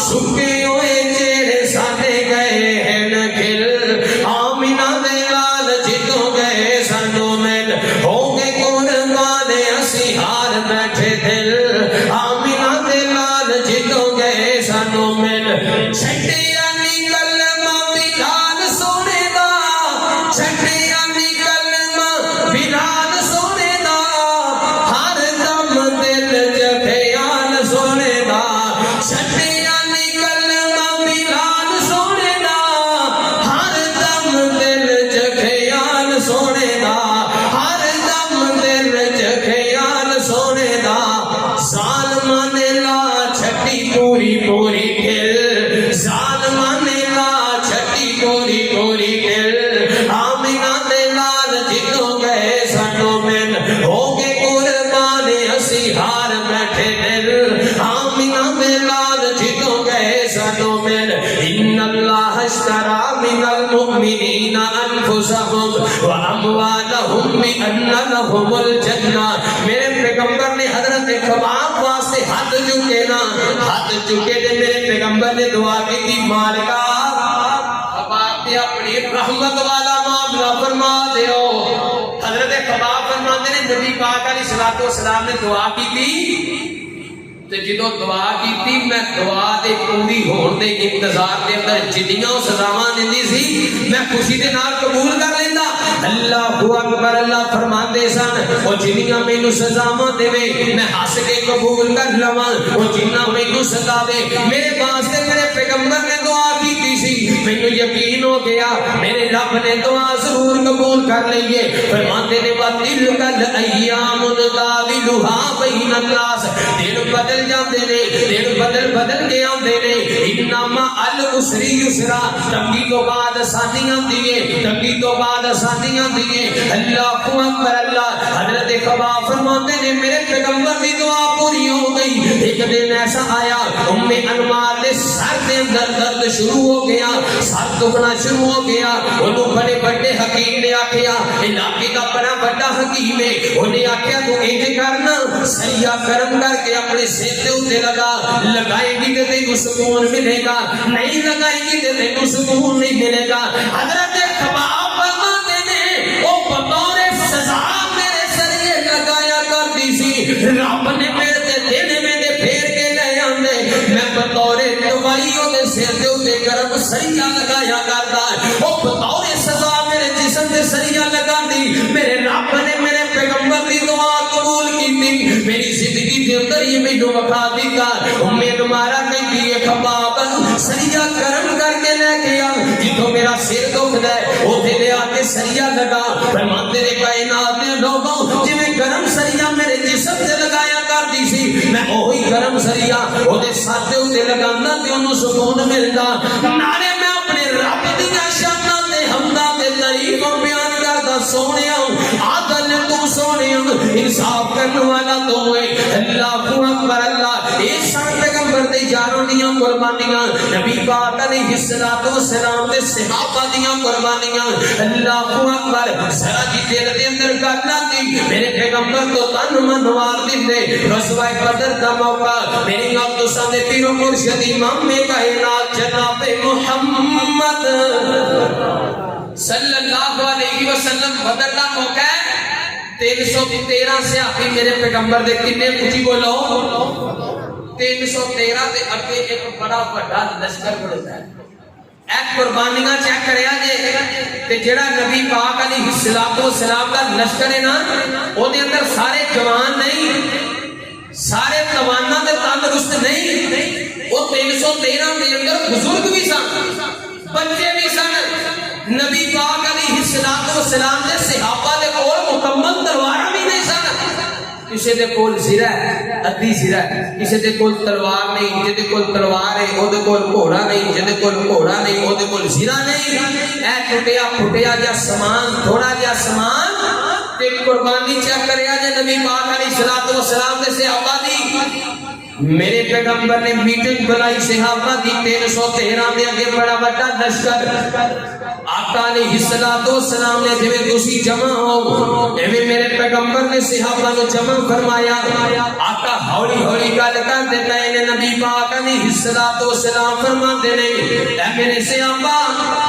سکے ہوئے چہرے ساڈے گئے ہیں نہ کھل، آمنہ دے لال جدوں گئے سانوں مل، ہو گئے قربان اسی ہار بیٹھے دل، آمنہ دے لال جدوں گئے سانوں مل، چھٹیا نکلما بلال سونے دا، چھٹیا نکلما بلال سونے دا، ہر دم دل چ خیال سونے دا، چھٹیا نکلما بلال سونے دا، ہر دم دل چ خیال سونے دا، ہر دم دل چ خیال سونے دا، ظالماں نے لا چھٹی پوری پوری کھل، ظالماں نے لا چھٹی پوری پوری کھل، آمنہ دے لال جدوں گئے سانوں مل، ہو گئے قربان اسی ہار بیٹھے دل، آمنہ دے لال جدوں گئے سانوں مل، ان اللہ اشترى من المؤمنین انفسهم واموالهم بان لهم الجنہ۔ میرے پیغمبر نے حضرت خباب واسطے ہاتھ چکے نا، ہاتھ چکے تے میرے پیغمبر نے دعا کی تھی مالکا خباب تے اپنی رحمت والا معاملہ فرما دیو۔ حضرت خباب فرماتے ہیں نبی پاک علیہ السلام نے دعا کی تھی تے جدوں دعا کیتی میں دعا دے پوری ہون دے انتظار دے اندر جدیاں سزاواں دیندی سی میں خوشی دے نال قبول کر لیندا۔ اللہ اکبر اللہ فرماندے سن او جنیاں مینوں سزاواں دے میں ہس کے قبول کر لواں، او جنہ مینوں سزا دے میرے واسطے میرے پیغمبر نے دعا کیتی سی مینوں یقین ہو گیا میرے رب نے دعا ضرور قبول کر لئیے. فرماتے نے وَتِلْكَ الْأَيَّامُ نُدَاوِلُهَا بَيْنَ النَّاسِ دن بدل جاتے نے دن بدل کے آتے نے. انما العسر یسرا تنگی تو بعد آسانی آتی ہے تنگی تو بعد آسانی آتی ہے. اللہ اکبر اللہ. حضرت خباب فرماتے نے میرے پیغمبر کی دعا پوری ہو گئی. ایک دن ایسا آیا ام انمار دے سر دے اندر درد شروع ہو گیا سر دکھنا شروع ہو گیا. انہوں بڑے بڑے حکیم نے آکھیا علاقے کا بڑا بڑا حکیم ہے انہیں آکھیا تو انج کرنا سیاہ گرم کر کے اپنے سر دے اوتے لگائے گی تے تینوں سکون ملے گا نہیں لگائے گی تے تینوں سکون نہیں ملے گا. حضرت خباب فرماتے نے او بطور سزا میرے سریے لگایا کرتی سی رب نے میرے تے دینے میں دے پھیر کے لے آندے میں بطور دوائیوں دے سر دے اوتے گرم سریہ لگایا کرتا او بطور سزا میرے جسم دے سریہ لگا دی. میرے رب نے میرے پیغمبر دی دعا قبول کی تھی میری زندگی دے اندر یہ میں وکھا دیتا. امید مارا کہتی ہے خباب سریہ گرم کر کے لے کے آ جتوں میرا سر دکھ ہے وہ دے آ کے سریہ لگا. فرماتے نے کائنات دے لوگوں جی میں گرم سریہ میرے جسم سے لگایا کرتی سی میں وہی گرم سریہ وہ دے ساتھ دے اوتے لگانا تے انہوں سکون ملدا. نالے میں اپنے رب دیاں شاناں تے حمداں تے تعریف بیان کردا سونیا عادل تو سونیا انصاف کرنے والا تو ہے. اللہ اکبر اللہ. اس سان پیغمبر دے یاروں دیاں قربانیاں نبی پاک علیہ الصلوۃ والسلام دے صحابہ دیاں قربانیاں. اللہ اکبر. ذرا جی دل دے اندر کرنا تھی میرے پیغمبر تو تن من وار دیندے غزوہ بدر دا موقع میری گل تو سامنے پیر و مرشد امام کائنات جناب محمد صلی اللہ علیہ وسلم بدر دا موقع ہے. 313 صحابی میرے پیغمبر دے کنے کچھ بولو 313 دے اگے ایک بڑا بڑا لشکر کھڑوتا ہے. اے قربانیاں چیک کریا جے تے جڑا نبی پاک علیہ الصلوۃ والسلام دا لشکر ہے نا او دے اندر سارے جوان نہیں سارے توانا دے تندرست نہیں او 313 دے اندر بزرگ بھی سن بچے بھی سن. نبی پاک علیہ الصلوۃ والسلام دے صحابہ دے کول مکمل تلوار بھی نہیں سن. کسی دے کول زرہ ہے ادھی زرہ ہے کسی دے کول تلوار نہیں جے دے کول تلوار ہے او دے کول گھوڑا نہیں جے دے کول گھوڑا نہیں او دے کول زرہ نہیں. اے ٹوٹیا پھٹیا جا سامان تھوڑا جا سامان تے قربانی چیک کریا جے نبی پاک علیہ الصلوۃ والسلام دے صحابہ دی. میرے پیغمبر نے میٹنگ بلائی صحابہ دی 313 دے اگے بڑا بڑا لشکر آقا علیہ الصلوۃ والسلام نے جویں تسی جمع ہو ایویں میرے پیغمبر نے صحابہ نو جمع فرمایا. آقا ہولی ہولی گل کردے پئے نے نبی پاک علیہ الصلوۃ والسلام فرماندے نے اے میرے صحابہ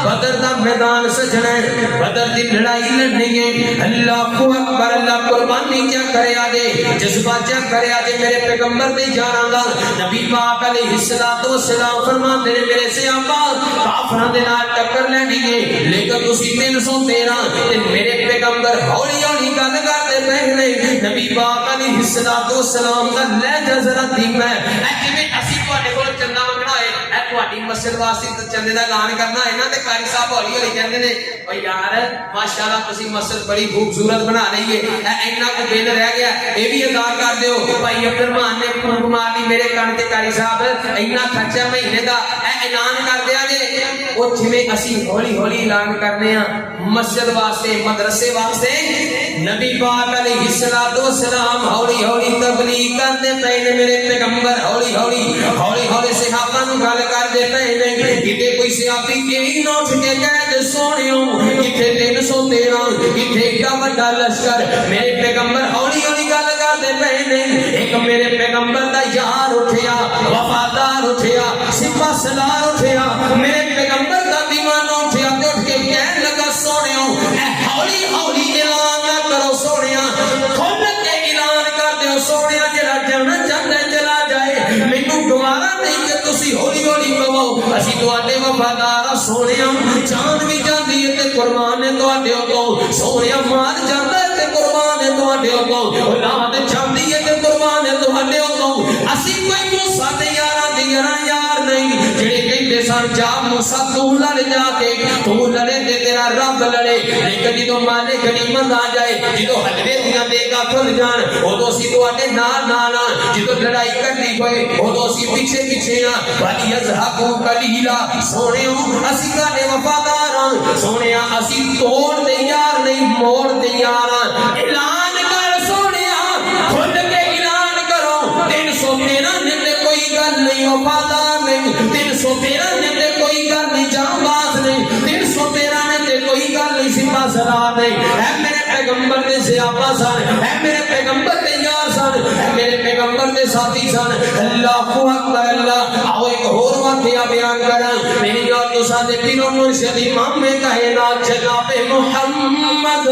بدر دا میدان سجنا ہے بدر دی لڑائی لڑنی ہے. اللہ اکبر اللہ. قربانی کیا کریا جے جذبہ کیا کریا جے میرے پیغمبر دے یاراں دا. نبی پاک علیہ الصلوۃ والسلام فرماندے نے میرے صحابہ کافراں دے نال ٹکر لینی ہے لیکن تسی 313 تے میرے پیغمبر ہولی ہولی گل کردے پئے نے. نبی پاک علیہ الصلوۃ والسلام دا لہجہ ذرا دھیما ہے. اے جویں اسی تواڈے کول چندہ منگنا ہے اے تواڈی مسجد واسطے چندے دا اعلان کرنا ہے نا تے قاری صاحب ہولی ہولی کہندے نے او یار ماشاءاللہ تسی مسجد بڑی خوبصورت بنا لئی ہے اے اینا کو بل رہ گیا اے بھی ادا کر دیو. بھائی عبد الرحمان نے پھونک مار دی میرے کان تے قاری صاحب اینا خرچہ مہینے دا اے اعلان کر دیا جے. او جویں اسی ہولی ہولی اعلان کرنے ہیں مسجد واسطے مدرسے واسطے نبی پاک علیہ الصلوۃ والسلام ہولی ہولی تبلیغ کرتے پئے نے. میرے پیغمبر ہولی ہولی صحابہ نو گل کردے پئے نے. کتے کوئی صحابی کہیں نہ اٹھ کے کہہ دے سونیو کتے 313 کتے ایڈا بڑا لشکر. میرے پیغمبر ہولی ہولی گل کردے پئے نے. ایک میرے پیغمبر دا یار اٹھیا وفادار اٹھیا سپاہ سالار اٹھیا میرے پیغمبر دا دیوانہ اٹھیا تے اٹھ کے کہنے لگا سونیو اے ہولی ہولی اعلان نہ کرو سونیا کھل کے اعلان کر دیو سونیا جڑا جانا چاہتا ہے چلا جائے مینوں گوارا نہیں کہ تسی ہولی ہولی کہو اسی تواڈے وفادار ہاں سونیا. جان بھی جاندی ہے تے قربان ہے تواڈے تو سونیا مال جاندا ہے تے قربان ہے تواڈے تو اولاد جاندی ہے تے قربان ہے تواڈے تو. اسی کوئی موسیٰ دے یاراں دی یار نہیں جڑے کہندے سن جا موسیٰ تو لڑ جا کے تو لڑے تے تیرا رب لڑے لیکن جدو مالے غنیمت آ جائے جدو حلوے دیاں دیگا کھل جان ادو اسی تواڈے نال نال جدو لڑائی کرنی ہوئے ادو اسی پیچھے پیچھے ہاں ولی یذھبوا قلیلا سونےو اسی کانے وفادار ہاں سونیا اسی توڑ دے یار نہیں موڑ دے یار اعلان کر سونیا کھل کے اعلان کرو 313 دن تے کوئی گل نہیں وفادار نہیں 313 دن تے کوئی گل نہیں جانباز نہیں 313 دن تے کوئی گل نہیں سپاہ سالار نہیں اے میرے پیغمبر دے صحابہ سن اے میرے پیغمبر دے یار سن اے میرے پیغمبر دے ساتھی سن اللہ اکبر اللہ آؤ ایک اور واقعہ بیان کراں میری اور تساں دے پیر و مرشد امام کائنات جناب محمد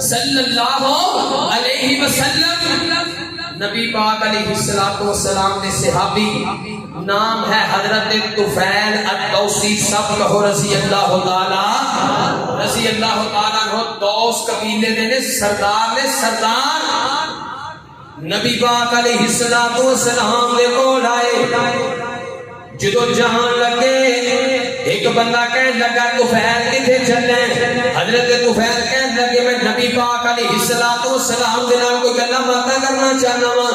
صلی اللہ علیہ وسلم نبی پاک علیہ السلام دے صحابی نام ہے حضرت طفیل الدوسی سب کہو رضی اللہ تعالیٰ عنہ دوس قبیلے دے سردار نے سردار نبی پاک علیہ السلام دے کول آئے جدو جہان لگے ایک بندہ کہنے لگا طفیل کتے چلے حضرت طفیل کہنے لگے میں نبی پاک علیہ السلام دے نال کوئی گلا باتاں کرنا چاہنا وا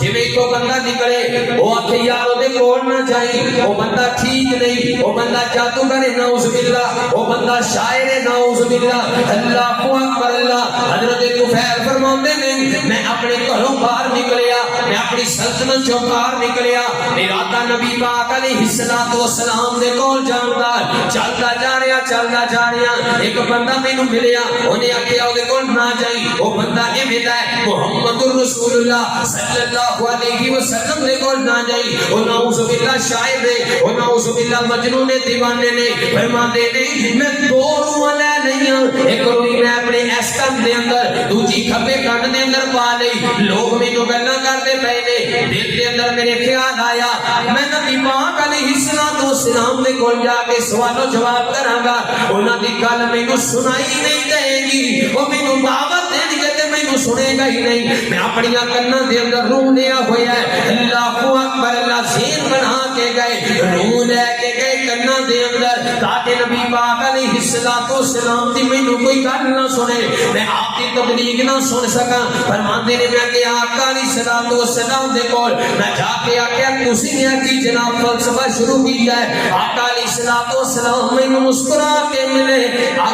جویں کو بندہ نکلے او آکھے یار او دے کول نہ جائیں او بندہ ٹھیک نہیں او بندہ جادوگر ہے نعوذ باللہ او بندہ شاعر ہے نعوذ باللہ اللہ اکبر اللہ حضرت طفیل فرماتے ہیں میں اپنے گھروں باہر نکلیا میں اپنی سلطنت چوں باہر نکلیا ارادہ نبی پاک علیہ السلام دے کول جاندا چلدا جا رہا ایک بندہ مینوں ملیا اونے آکھیا او دے کول نہ جائیں او بندہ ایویں دا ہے محمد رسول اللہ صلی اللہ علیہ وسلم دے کول نہ جائیں او نعوذ باللہ شاعر ہے او نعوذ باللہ مجنون نے دیوانے نے فرماتے نے میں دو روح لے لئیاں ایک روح میں اپنے اس کن دے اندر دوجی کھبے کن دے اندر پا لئی لوگ مینوں گلاں کردے پئے نے دل دے اندر میرے خیال آیا میں نبی پاک علیہ السلام دے کول جا کے سوال و جواب کراں گا انہاں دی گل مینوں سنائی نہیں دے گی او مینوں دعوت دین گے تے مینوں سنے گا ہی نہیں میں اپنی کناں دے اندر روح لیا ہویا ہے اللہ اکبر اللہ ذہن بنا کے گئے روح لے کے گئے کناں دے اندر تاکہ نبی پاک علیہ السلام دی مینوں کوئی گل نہ سنے میں آپ دی تبلیغ نہ سن سکاں فرماندے نے میں کہ آقا علیہ السلام دے کول میں جا کے آکھیا تسی نے کی جناب فلسفہ شروع کیا ہے آقا علیہ السلام میں مسکرا کے ملے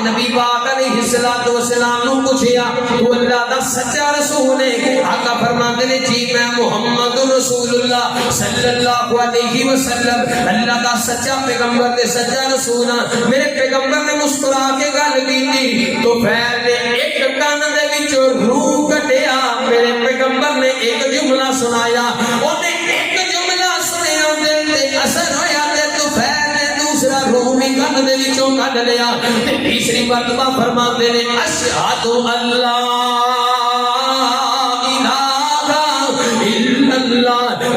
نبی پاک علیہ السلام نے پوچھا تو اللہ دا سچا رسول ہے آقا فرماتے نے جی میں محمد رسول اللہ صلی اللہ علیہ وسلم اللہ دا سچا پیغمبر تے سچا رسول ہاں میرے پیغمبر نے مسکرا کے گل کی تو پھر نے ایک کان دے وچ روح کٹیا میرے پیغمبر نے ایک جملہ سنایا اونے ایک جملہ سنیا دل تے اثر ہویا تے تو پھر نے دوسرا روح بھی کان دے وچوں کڈ لیا تے تیسری مرتبہ فرماتے نے اشہد اللہ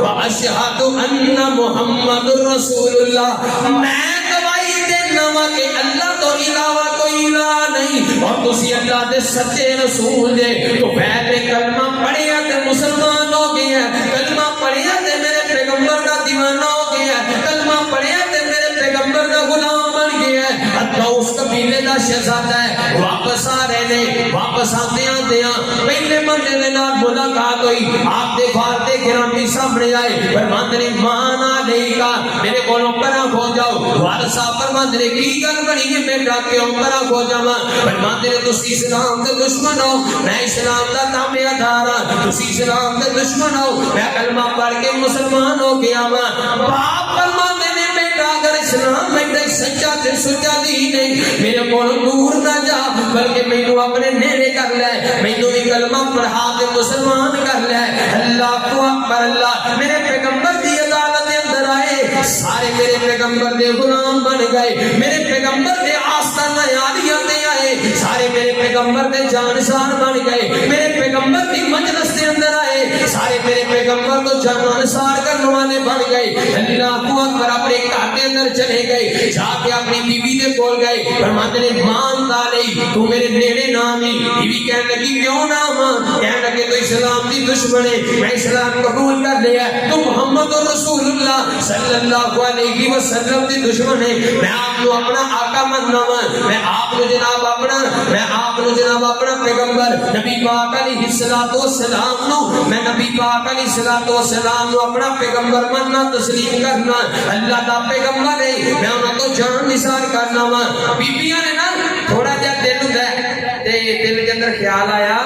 واشہد ان محمد رسول اللہ میں گواہی دینا وا کہ اللہ تو علاوہ کوئی الہ نہیں اور تسی اللہ دے سچے رسول دے تو پہلے کلمہ پڑھیا تے مسلمان ہو گیا کلمہ پڑھیا تے میرے پیغمبر دا دیوانہ ہو گیا کلمہ پڑھیا تے میرے پیغمبر دا غلام بن گیا حتی اس قبیلے دا شہزادہ ہے واپس آ رہے نے واپس آتے پہلے بندے دے نال ملاقات ہوئی آپ دے فارتے گرامی سامنے آئے فرماندے نے مان علیہ کا میرے کولوں پرا ہو جاؤ والد صاحب فرماندے نے کی گل بنی ہے بیٹا کیوں پرا ہو جاواں فرماندے نے تسی اسلام دے دشمن ہو میں اسلام دا تابع دار ہاں تسی اسلام دے دشمن ہو میں کلمہ پڑھ کے مسلمان ہو گیا وا باپ فرماندے نے بیٹا اگر اسلام میں سچا تے سچا دین ہے میرے کول دور نہ جا بلکہ مینوں اپنے نیڑے کر لے مینوں بھی کلمہ پڑھا کے مسلمان کر لے اللہ اکبر اللہ میرے پیغمبر دی عدالت دے اندر آئے سارے میرے پیغمبر دے غلام بن گئے میرے پیغمبر دے آستانہ عالیہ تے آئے سارے میرے پیغمبر دے جانشار بن گئے میرے پیغمبر دی مجلس دے اندر آئے سارے میرے پیغمبر کو جانشار کرنے والے بن گئے اللہ اکبر اپنے گھر دے اندر چلے گئے جا کے اپنی بیوی دے کول گئے فرماتے نے مان دالی تو میرے نیڑے نام ہی بیوی کہنے لگی کیوں نام کہنے لگے تو اسلام دی دشمن ہے میں اسلام قبول کر لیا تو محمد رسول اللہ صلی اللہ علیہ وسلم دی دشمن ہے، میں آپ کو اپنا آقا مننا وا، میں آپ کو جناب اپنا پیغمبر نبی پاک علیہ الصلوۃ والسلام نو، میں نبی پاک علیہ الصلوۃ والسلام نو اپنا پیغمبر مننا تسلیم کرنا، اللہ دا پیغمبر ہے، میں انہاں تو جان نثار کرنا وا۔ بیبییاں نے نا تھوڑا جہا دل ہوندا ہے تے دل کے اندر خیال آیا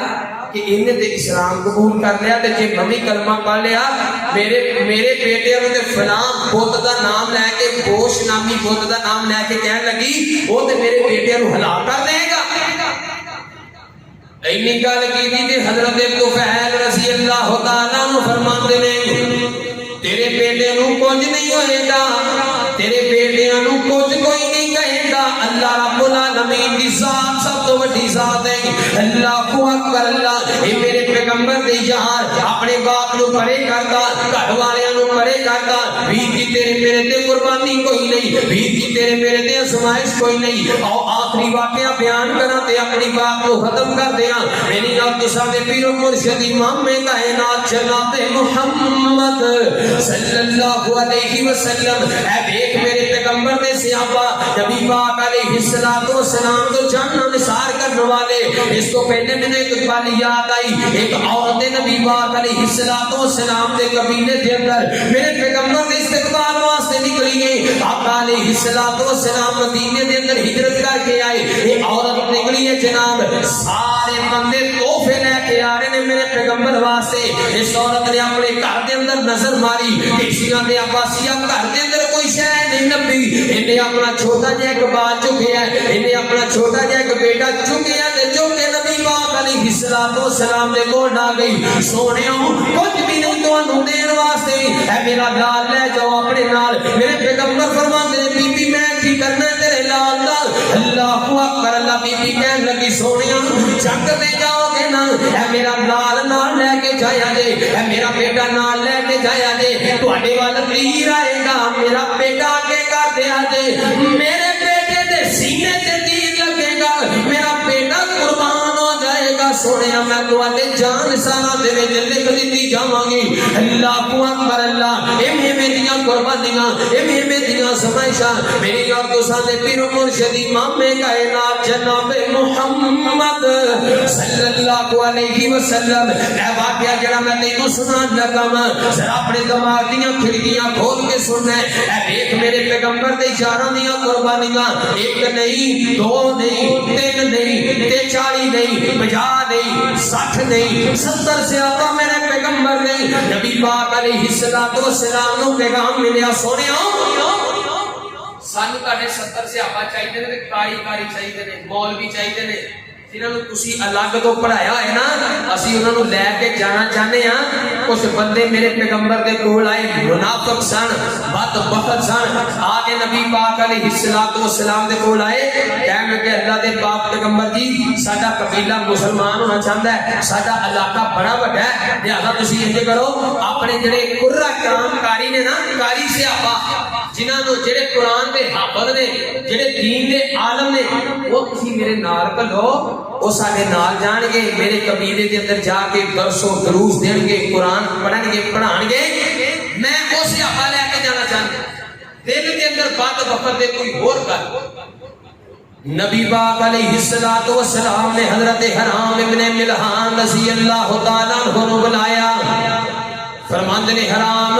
کہ انہیں تے اسلام قبول کر لیا تے جے ممی کلمہ پڑھ لیا میرے بیٹے نے تے فلاں بت دا نام لے کے بوش نامی بت دا نام لے کے کہن لگی وہ تے میرے بیٹے نو ہلاک کر دے گا۔ اینی گل کیتی تے حضرت طفیل رضی اللہ تعالیٰ عنہ فرماندے نے تیرے بیٹے نو کچھ نہیں ہوئے گا، تیرے بیٹے نو کچھ کوئی نہیں کہے گا، اللہ رب العالمین دی ذات سب تو بڑی ذات ہے، اللہ اکبر اللہ۔ اے میرے پیغمبر دے یار اپنے باپ نو پرے کردا، گھر والیاں نو پرے کردا، ویر جی تیرے میرے تے قربانی کوئی نہیں، ویر جی تیرے میرے تے آزمائش کوئی نہیں۔ آؤ آخری واقعہ بیان کراں تے اپنی بات کو ختم کر دیاں۔ میری اور تساں دے پیر و مرشد امام کائنات جناب محمد صلی اللہ علیہ وسلم، اے دیکھ میرے پیغمبر دے صحابہ نبی پاک علیہ الصلوۃ والسلام تو جان نثار کرنے والے۔ اس کو پہلے میں نے ایک بات یاد آئی، ایک عورت نبی پاک علیہ الصلوۃ والسلام دے قبیلے دے اندر میرے پیغمبر دے استقبال واسطے نکلی گئی۔ آقا علیہ الصلوۃ والسلام مدینے دے اندر ہجرت کر کے آئے، ایک عورت نکلی ہے جناب، سارے بندے تحفے لے کے آ رہے ہیں میرے پیغمبر واسطے۔ اس عورت نے اپنے گھر دے اندر نظر ماری، کسیاں دے عباسیہ گھر دے اندر کوئی شے نہیں لبھی، انہیں اپنا چھوٹا جہا ایک بال چکیا ہے، انہیں اپنا چھوٹا جہا ایک بیٹا چکیا تے جو کہ نبی پاک علیہ الصلوۃ والسلام دے کول آ گئی، سونےو کچھ بھی نہیں تانوں دین واسطے، اے میرا لال لے جاؤ اپنے نال۔ میرے پیغمبر فرماندے نے بی بی میں کی کرنا ہے تیرے لال دا؟ اللہ اکبر اللہ۔ بی بی کہن لگی سونیا جنگ تے جاؤ گے نا، اے میرا لال نال لے کے جایا جے، اے میرا بیٹا نال لے کے جایا جے، تواڈے وال تیر آئے گا، میرا بیٹا آگے کر دیا جے، میرے بیٹے دے سینے تے تیر لگے گا، میرا بیٹا قربان ہو جائے گا۔ سونیا میں تواڈے جان سارا دے وچ لکھ دتی جاواں گی۔ اللہ اکبر اللہ۔ اے میریاں قربانیاں، اے میریاں سمائشاں، میری اور تساں دے پیر و مرشد امام کائنات جناب محمد صلی اللہ علیہ وسلم۔ اے واقعہ جڑا میں تینوں سنان لگا ہاں، ذرا اپنے دماغ دیاں کھڑکیاں کھول کے سننا ہے۔ اے دیکھ میرے پیغمبر دے یاراں دیاں قربانیاں، ایک نہیں، دو نہیں، تین نہیں، تے 40 نہیں، 50 نہیں، 60 نہیں، 70 سے آقا میرے پیغمبر نے نبی پاک علیہ الصلوۃ والسلام نو پیغام ملیا، سونیا سانو تہاڈے 70 سے آقا چاہیے نے، کاری چاہیے نے، مولوی چاہیے نے، جنہاں نو تسی الگ تو پڑھایا ہے نا، اسی انہاں نو لے کے جانا چاہنے ہاں۔ کچھ بندے میرے پیغمبر دے کول آئے، منافق سن، بدبخت سن، آگے نبی پاک علیہ الصلوۃ والسلام دے کول آئے، کہنے لگے اللہ دے پاک پیغمبر جی ساڈا قبیلہ مسلمان ہونا چاہندا ہے، ساڈا علاقہ بڑا بڑا ہے، لہذا تسی انج کرو اپنے جڑے قرہ کرام کاری نے نا، کاری سے آپا جنہاں نو جڑے قرآن دے حافظ نے، جڑے دین دے عالم نے، وہ تسی میرے نال کلو، وہ سارے نال جان گے، میرے قبیلے دے اندر جا کے درس و دروس دین گے، قرآن پڑھن گے، پڑھان گے، میں اسے آپا لے کے جانا چاہتا دل کے اندر بات وقت دے کوئی اور کر۔ نبی پاک علیہ الصلوۃ والسلام نے حضرت حرام ابن ملحان رضی اللہ تعالیٰ عنہ کو بلایا، فرماندے نے حرام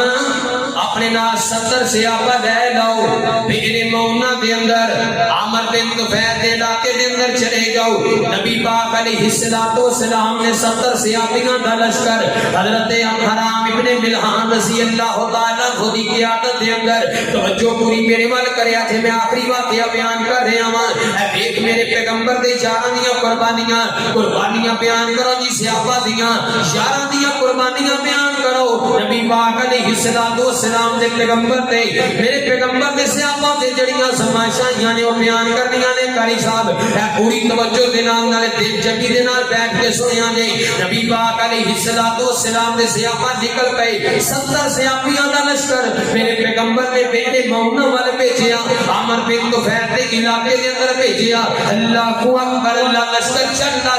اپنے نال 70 سے آپا لے لو، بئر مونا دے اندر عامر بن طفیل دے علاقے دے اندر چلے جاؤ۔ نبی پاک علیہ الصلوۃ والسلام نے 70 سے آپیاں دا لشکر حضرت حرام ابن ملحان رضی اللہ تعالیٰ عنہ دی قیادت دے اندر، توجہ پوری میرے وال کریا جے میں آخری واقعہ بیان کر رہا ہاں۔ اے دیکھ میرے پیغمبر دے یاراں دیاں قربانیاں بیان کرو جی، صحابہ دیاں یاراں دیاں قربانیاں بیان کرو۔ نبی پاک علیہ الصلوۃ والسلام دے پیغمبر دے میرے پیغمبر دے صحابہ دے جڑیاں سمائشاں نے وہ بیان کرنیاں نے، قاری صاحب اے پوری توجہ دے نال نال دل جگی دے نال بیٹھ کے سنیا جے۔ نبی پاک علیہ الصلوۃ والسلام دے صحابہ نکل پئے، 70 صحابیاں دا لشکر میرے پیغمبر نے بیٹے مونا والے بھیجے۔ بھیجیا عامر بن طفیل دے علاقے دے اندر بھیجیا اللہ اکبر اللہ لشکر چلتا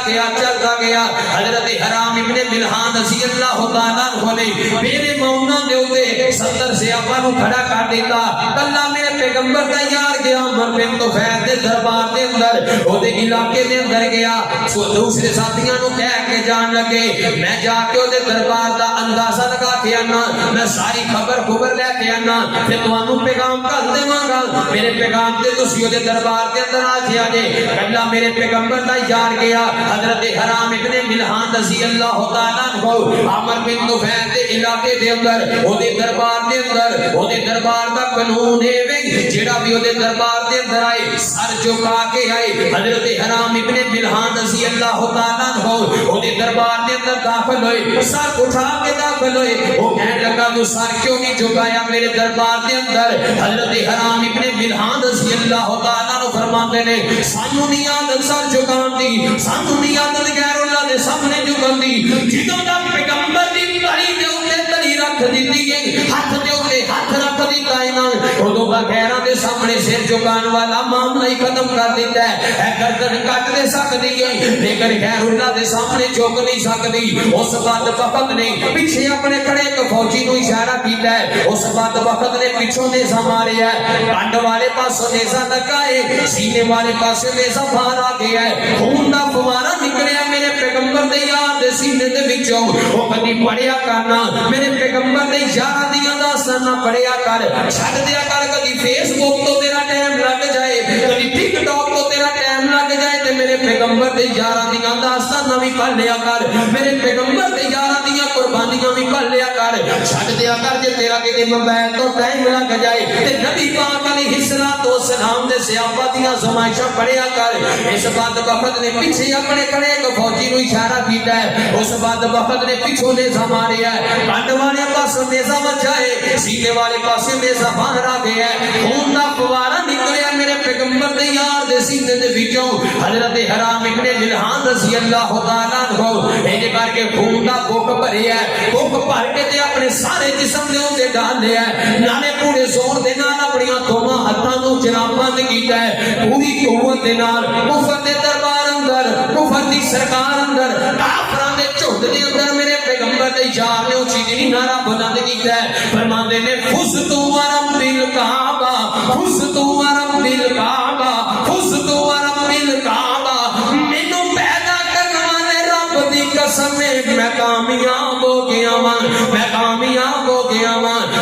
گیا حضرت حرام ابن ملحان رضی اللہ تعالیٰ عنہ نے میرے مونا دے اوتے 70 صحابہ نو کھڑا کر دیتا کلا میرے پیغمبر تیار گیا عامر بن طفیل دے دربار دے اندر او دے علاقے دے اندر گیا دوسرے ساتھیاں نو کہہ کے جان لگے میں جا کے او دے دربار دا اندازہ لگا کے آنا میں ساری خبر لے کے آنا پھر تانوں پیغام کر دیواں گا میرے پیغام تے تسی او دے دربار دے اندر آ جیا جے کلا میرے پیغمبر تیار گیا حضرت حرام ابن ملحان رضی اللہ تعالیٰ عنہ عامر بن طفیل دے علاقے دے اندر او دے دربار دے اندر او دے دربار دا قانون ہے وے جیڑا بھی او دے دربار دے اندر آئے سر جھکا کے آئے حضرت حرام ابن ملحان رضی اللہ تعالیٰ عنہ او دے دربار دے اندر داخل ہوئے سر اٹھا کے داخل ہوئے وہ کہنے لگا تو سر کیوں نہیں جھکایا میرے دربار دے اندر حضرت حرام ابن ملحان رضی اللہ تعالیٰ عنہ فرماتے نے سانو نہیں عادت سر جھکان دی سانو نہیں عادت غیر اللہ دے سامنے جھکان دی جدوں دا پیغمبر دی تلی دے اوتے تلی رکھ دتی ہے ہاتھ دے اوتے ہاتھ رکھ دیتا ہے نا اودوں غیراں دے سامنے سر جھکان والا معاملہ ہی ختم کر دیتا ہے گردن کٹ دے سکتی ہے لیکن غیر اللہ دے سامنے جھک نہیں سکتی اس بات وقت نے پیچھے اپنے کھڑے ایک فوجی نو اشارہ کیتا ہے اس بات وقت نے پیچھوں نیزہ ماریا ہے ڈنڈ والے پاسوں نیزہ لگا ہے سینے والے پاسوں نیزہ باہر آ گیا ہے خون دا فوارہ نکلیا میرے پیغمبر دے یاد دے سینے دے وچوں او کدی پڑھیا کرنا میرے پیغمبر دے یاد دیاں داستاں پڑھیا کر چھڈ دیا کر کدی فیس بک تو تیرا ٹائم لگ جائے کدی ٹک ٹاک تو تیرا ٹائم لگ جائے تے میرے پیغمبر دے یاراں دیاں داستاں وی پڑھ لیا کر میرے پیغمبر دے یاراں دیاں قربانیاں وی پڑھ لیا کر چھڈ دیا کر جے تیرا کدی موبائل تو ٹائم لگ جائے تے نبی پاک علیہ الصلوۃ والسلام دے صحابہ دیاں زمائشاں پڑھیا کر اس بات وقت نے پیچھے اپنے کھڑے ایک فوجی نو اشارہ کیتا ہے اس بات وقت نے پیچھے نیزہ ماریا ہے ڈنڈ والے پاسوں نیزہ بچا ہے سینے والے پاسے نیزہ باہر آ گیا ہے خون دا فوارہ نکلیا میرے پیغمبر دے یار دے سینے دے وچوں حضرت حرام ابن ملحان رضی اللہ تعالیٰ عنہ اے کر کے خون دا بک بھریا ہے بک بھر کے تے اپنے سارے جسم دے اوتے ڈال لیا ہے نالے پورے زور دے نال اپنی دوواں ہتھاں نو جناب بند کیتا ہے پوری قوت دے نال کفر دے دربار اندر کفر دی سرکار اندر کافراں دے جھنڈ دے اندر میرے پیغمبر دے یار نے اونچی جی نعرہ بلند کیتا ہے فرماندے نے فزت ورب الکعبہ فزت ورب الکعبہ فزت ورب الکعبہ مینوں پیدا کرن والے رب دی قسم میں کامیاب ہو گیا میں کامیاب ہو گیا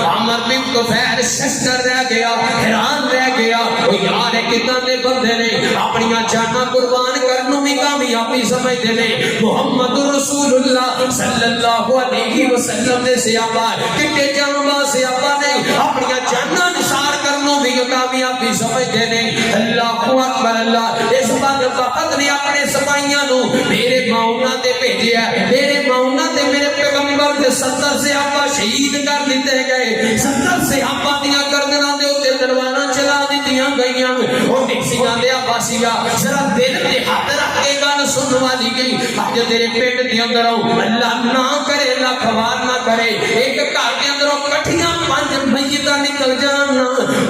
عامر بن طفیل ششدر رہ گیا حیران رہ گیا وہ یار کتنا دے بندے نے اپنی جاناں قربان کرنوں بھی کامیابی سمجھتے نے محمد رسول اللہ صلی اللہ علیہ وسلم دے صحابہ کتے جانباں صحابہ نے اپنی جاناں نثار کرنوں بھی کامیابی سمجھتے نے اللہ اکبر اللہ اس بات وقت نے اپنے سپاہیاں نو میرے ماؤنا تے بھیجیا میرے ماؤنا تے میرے پیغمبر دے 70 صحابہ شہید کر دیتے گئے 70 صحابہ دیاں گردناں دے اوتے تلواراں چلا دتیاں گئیاں او ٹیکسیاں دے عباسیہ ذرا دل تے ہاتھ رکھ کے گل سن والی گئی اج تیرے پیٹ دے اندر اللہ نہ کرے لاکھ وار نہ کرے ایک گھر دے اندروں کٹھیاں 5 میتاں نکل جان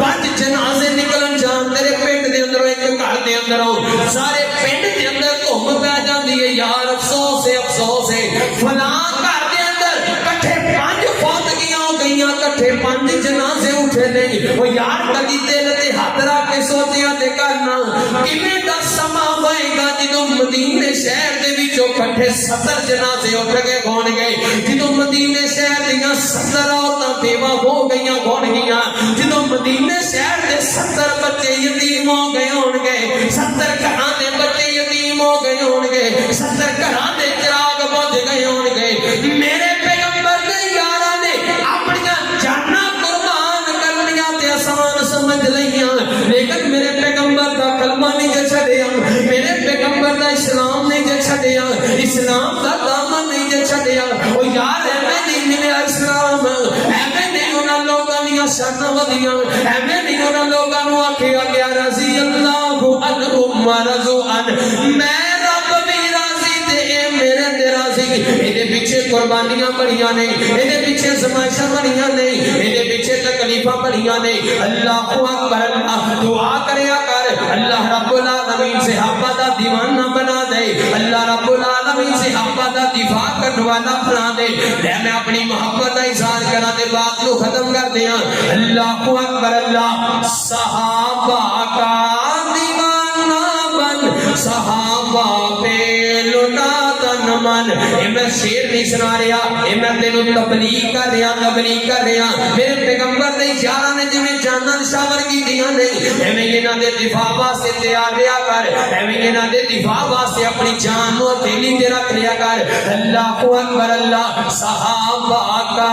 5 جنازے نکلن جان تیرے پیٹ دے اندروں ایک گھر دے اندروں سارے پنڈ دے اندر دھوم پہ جاندی ہے یار افسوس ہے فلاں گھر دے اندر کٹھے 5 فوتگیاں ہو گئیاں کٹھے 5 جنازے اٹھے نہیں وہ یار کدی دل تے ہاتھ رکھ کے سوچیا تے کرنا کیویں دا سما ہوئے گا جدوں مدینے شہر دے وچوں کٹھے 70 جنازے اٹھ کے گون گئے جدوں مدینے شہر دیاں 70 عورتاں بیوہ ہو گئیاں گون گئیاں جدوں مدینے شہر دے 70 بچے یتیم ہو گئے ہون گے 70 گھراں دے بچے یتیم ہو گئے ہون گے 70 گھراں دے چراغ بجھ گئے ہون گے میرے پیغمبر دے یاراں نے اپنی جاناں قربان کرنیاں تے آسان سمجھ لئیاں لیکن میرے پیغمبر دا کلمہ نہیں جے چھڈیا میرے پیغمبر دا اسلام نہیں جے چھڈیا اسلام دا دامن نہیں جے چھڈیا او یار ایویں نہیں ملیا اسلام ایویں نہیں انہاں لوکاں دیاں شاناں ودیاں ایویں نہیں انہاں لوکاں نوں آکھیا گیا رضی اللہ عنہم ورضوا عنہ میں رب بھی راضی تے اے میرے تے راضی اے دے پیچھے قربانیاں بڑیاں نے اے دے پیچھے زمائشاں بڑیاں نے اے دے پیچھے تکلیفاں بڑیاں نے اللہ اکبر اللہ دعا کریا کر اللہ رب العالمین صحابہ دا دیوانہ بنا دے اللہ رب العالمین صحابہ دا دفاع کرنے والا بنا دے میں اپنی محبت کا اظہار کرا دے بات کو ختم کر دیا اللہ اکبر اللہ صحابہ کا دیوانہ بن صحابہ پہ لٹا تن من میں شیر نہیں سنا رہا میں تینوں تبلیغ کر رہا میرے پیغمبر نے یاراں نے جویں جاناں نشاور کی دیاں نہیں ایویں انہاں دے دفاع واسطے تیار رہیا کر ایویں انہاں دے دفاع واسطے اپنی جان نو ہتھیلی تے رکھ لیا کر اللہ اکبر اللہ صحابہ کا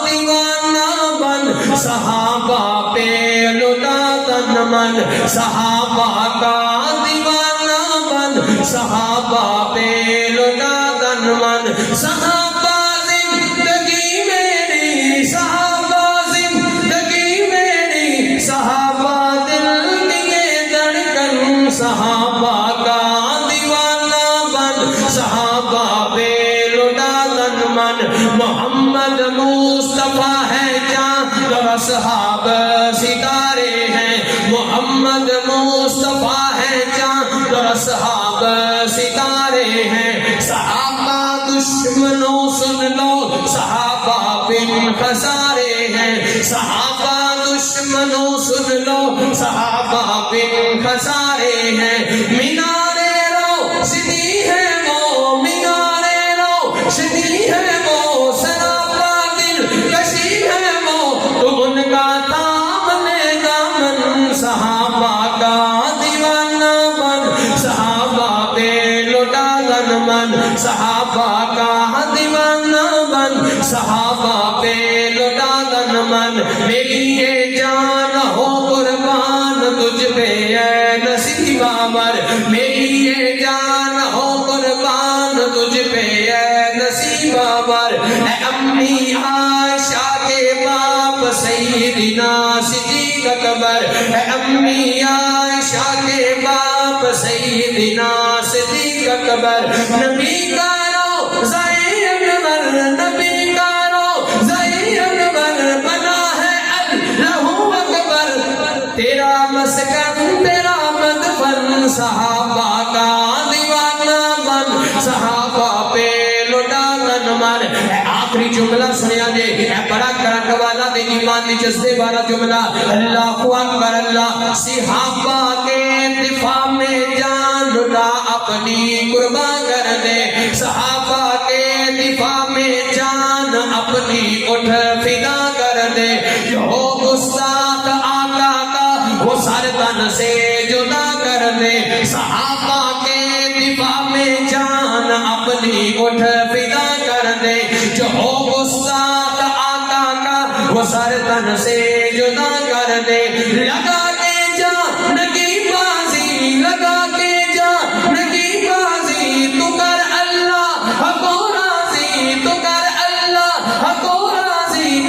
دیوانہ بن صحابہ پہ لٹا تن من صحابہ کا دیوانہ بن صحابہ پہ لٹا تن من صحابہ زندگی میری صحابہ زندگی میری صحابہ دل دیے دھڑکن صحابہ کا دیوانہ بن صحابہ پہ لٹا تن من محمد مصطفیٰ ہے چاند اور اصحاب ستارے ہیں محمد مصطفیٰ ہے چاند اور اصحاب ستارے ہیں صحابہ دشمنوں سن لو صحابہ بن خسارے ہیں صحابہ دشمنوں سن لو صحابہ بن خسارے ہیں مینارے روشنی ہے وہ مینارے روشنی ہے وہ سراپا دل کشی ہے وہ تم ان کا تام لے دامن صحابہ کا دیوانہ بن صحابہ پہ لٹا تن من صحابہ کا دیوانہ بن صحابہ پہ لٹا تن من میری یہ جان ہو قربان تجھ پہ اے نصیب آور میری یہ جان ہو قربان تجھ پہ اے نصیب آور اے امی عائشہ کے باپ سیدنا صدیق اکبر اے امی عائشہ کے باپ سیدنا صدیق اکبر نبی کا روضہ انور نبی کا روضہ انور بنا ہے اللہ اکبر تیرا مسکن تیرا مدفن صحابہ کا دیوانہ بن صحابہ پہ لٹا تن من آخری جملہ سنیا دے بڑا کرن والا دے ایمان دی جذبے والا جملہ اللہ اکبر اللہ صحابہ کے دفاع میں جان لٹا اپنی قربان کر دے صحابہ کے دفاع میں جان اپنی اٹھ فدا کر دے جو گستاخ آقا کا وہ سر تن سے جدا کر دے صحابہ کے دفاع میں جان اپنی اٹھ فدا کر دے جو گستاخ آقا کا وہ سر تن سے جدا کر دے لگا کے جان کی بازی لگا کے جان کی بازی تو کر اللہ کو راضی تو کر اللہ کو راضی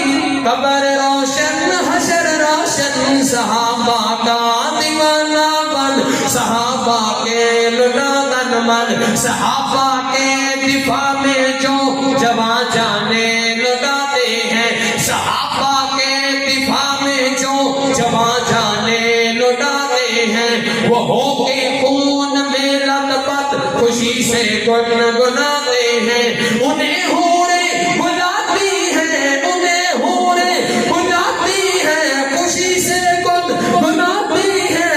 قبر روشن حشر روشن صحابہ کا دیوانہ بن صحابہ کے لٹا تن من صحابہ کے دفاع میں جو جوان جانے لگاتے ہیں صحابہ کے دفاع میں جو جوان جانے لٹاتے ہیں وہ ہو کے خون میں لت پت خوشی سے گنگناتے ہیں انہیں حوریں بلاتی ہیں انہیں حوریں بلاتی ہیں خوشی سے گنگناتی ہیں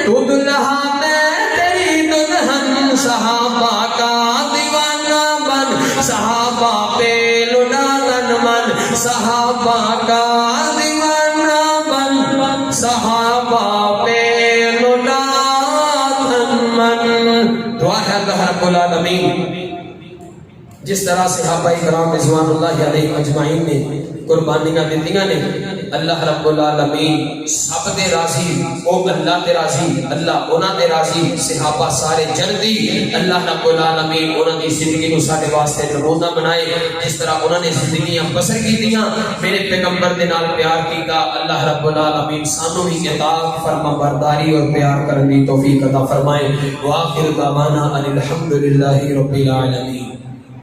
تو دلہا میں تیری دلہن صحابہ کا دیوانہ بن صحابہ پہ لٹا تن من صحابہ کا دیوانہ بن صحابہ پہ لٹا تن من دعا ہے اللہ رب العالمین جس طرح صحابہ کرام رضوان اللہ علیہ اجمعین نے قربانیاں دیتیاں نے اللہ رب العالمین سب دے راضی او اللہ تے راضی اللہ انہاں تے راضی صحابہ سارے جلدی اللہ رب العالمین انہاں دی زندگی کو سارے واسطے نمونہ بنائے جس طرح انہاں نے زندگیاں بسر کیتیاں میرے پیغمبر دے نال پیار کیتا اللہ رب العالمین سانو بھی اطاعت فرما برداری اور پیار کرنے دی توفیق عطا فرمائے وآخر دعوانا ان الحمدللہ رب العالمین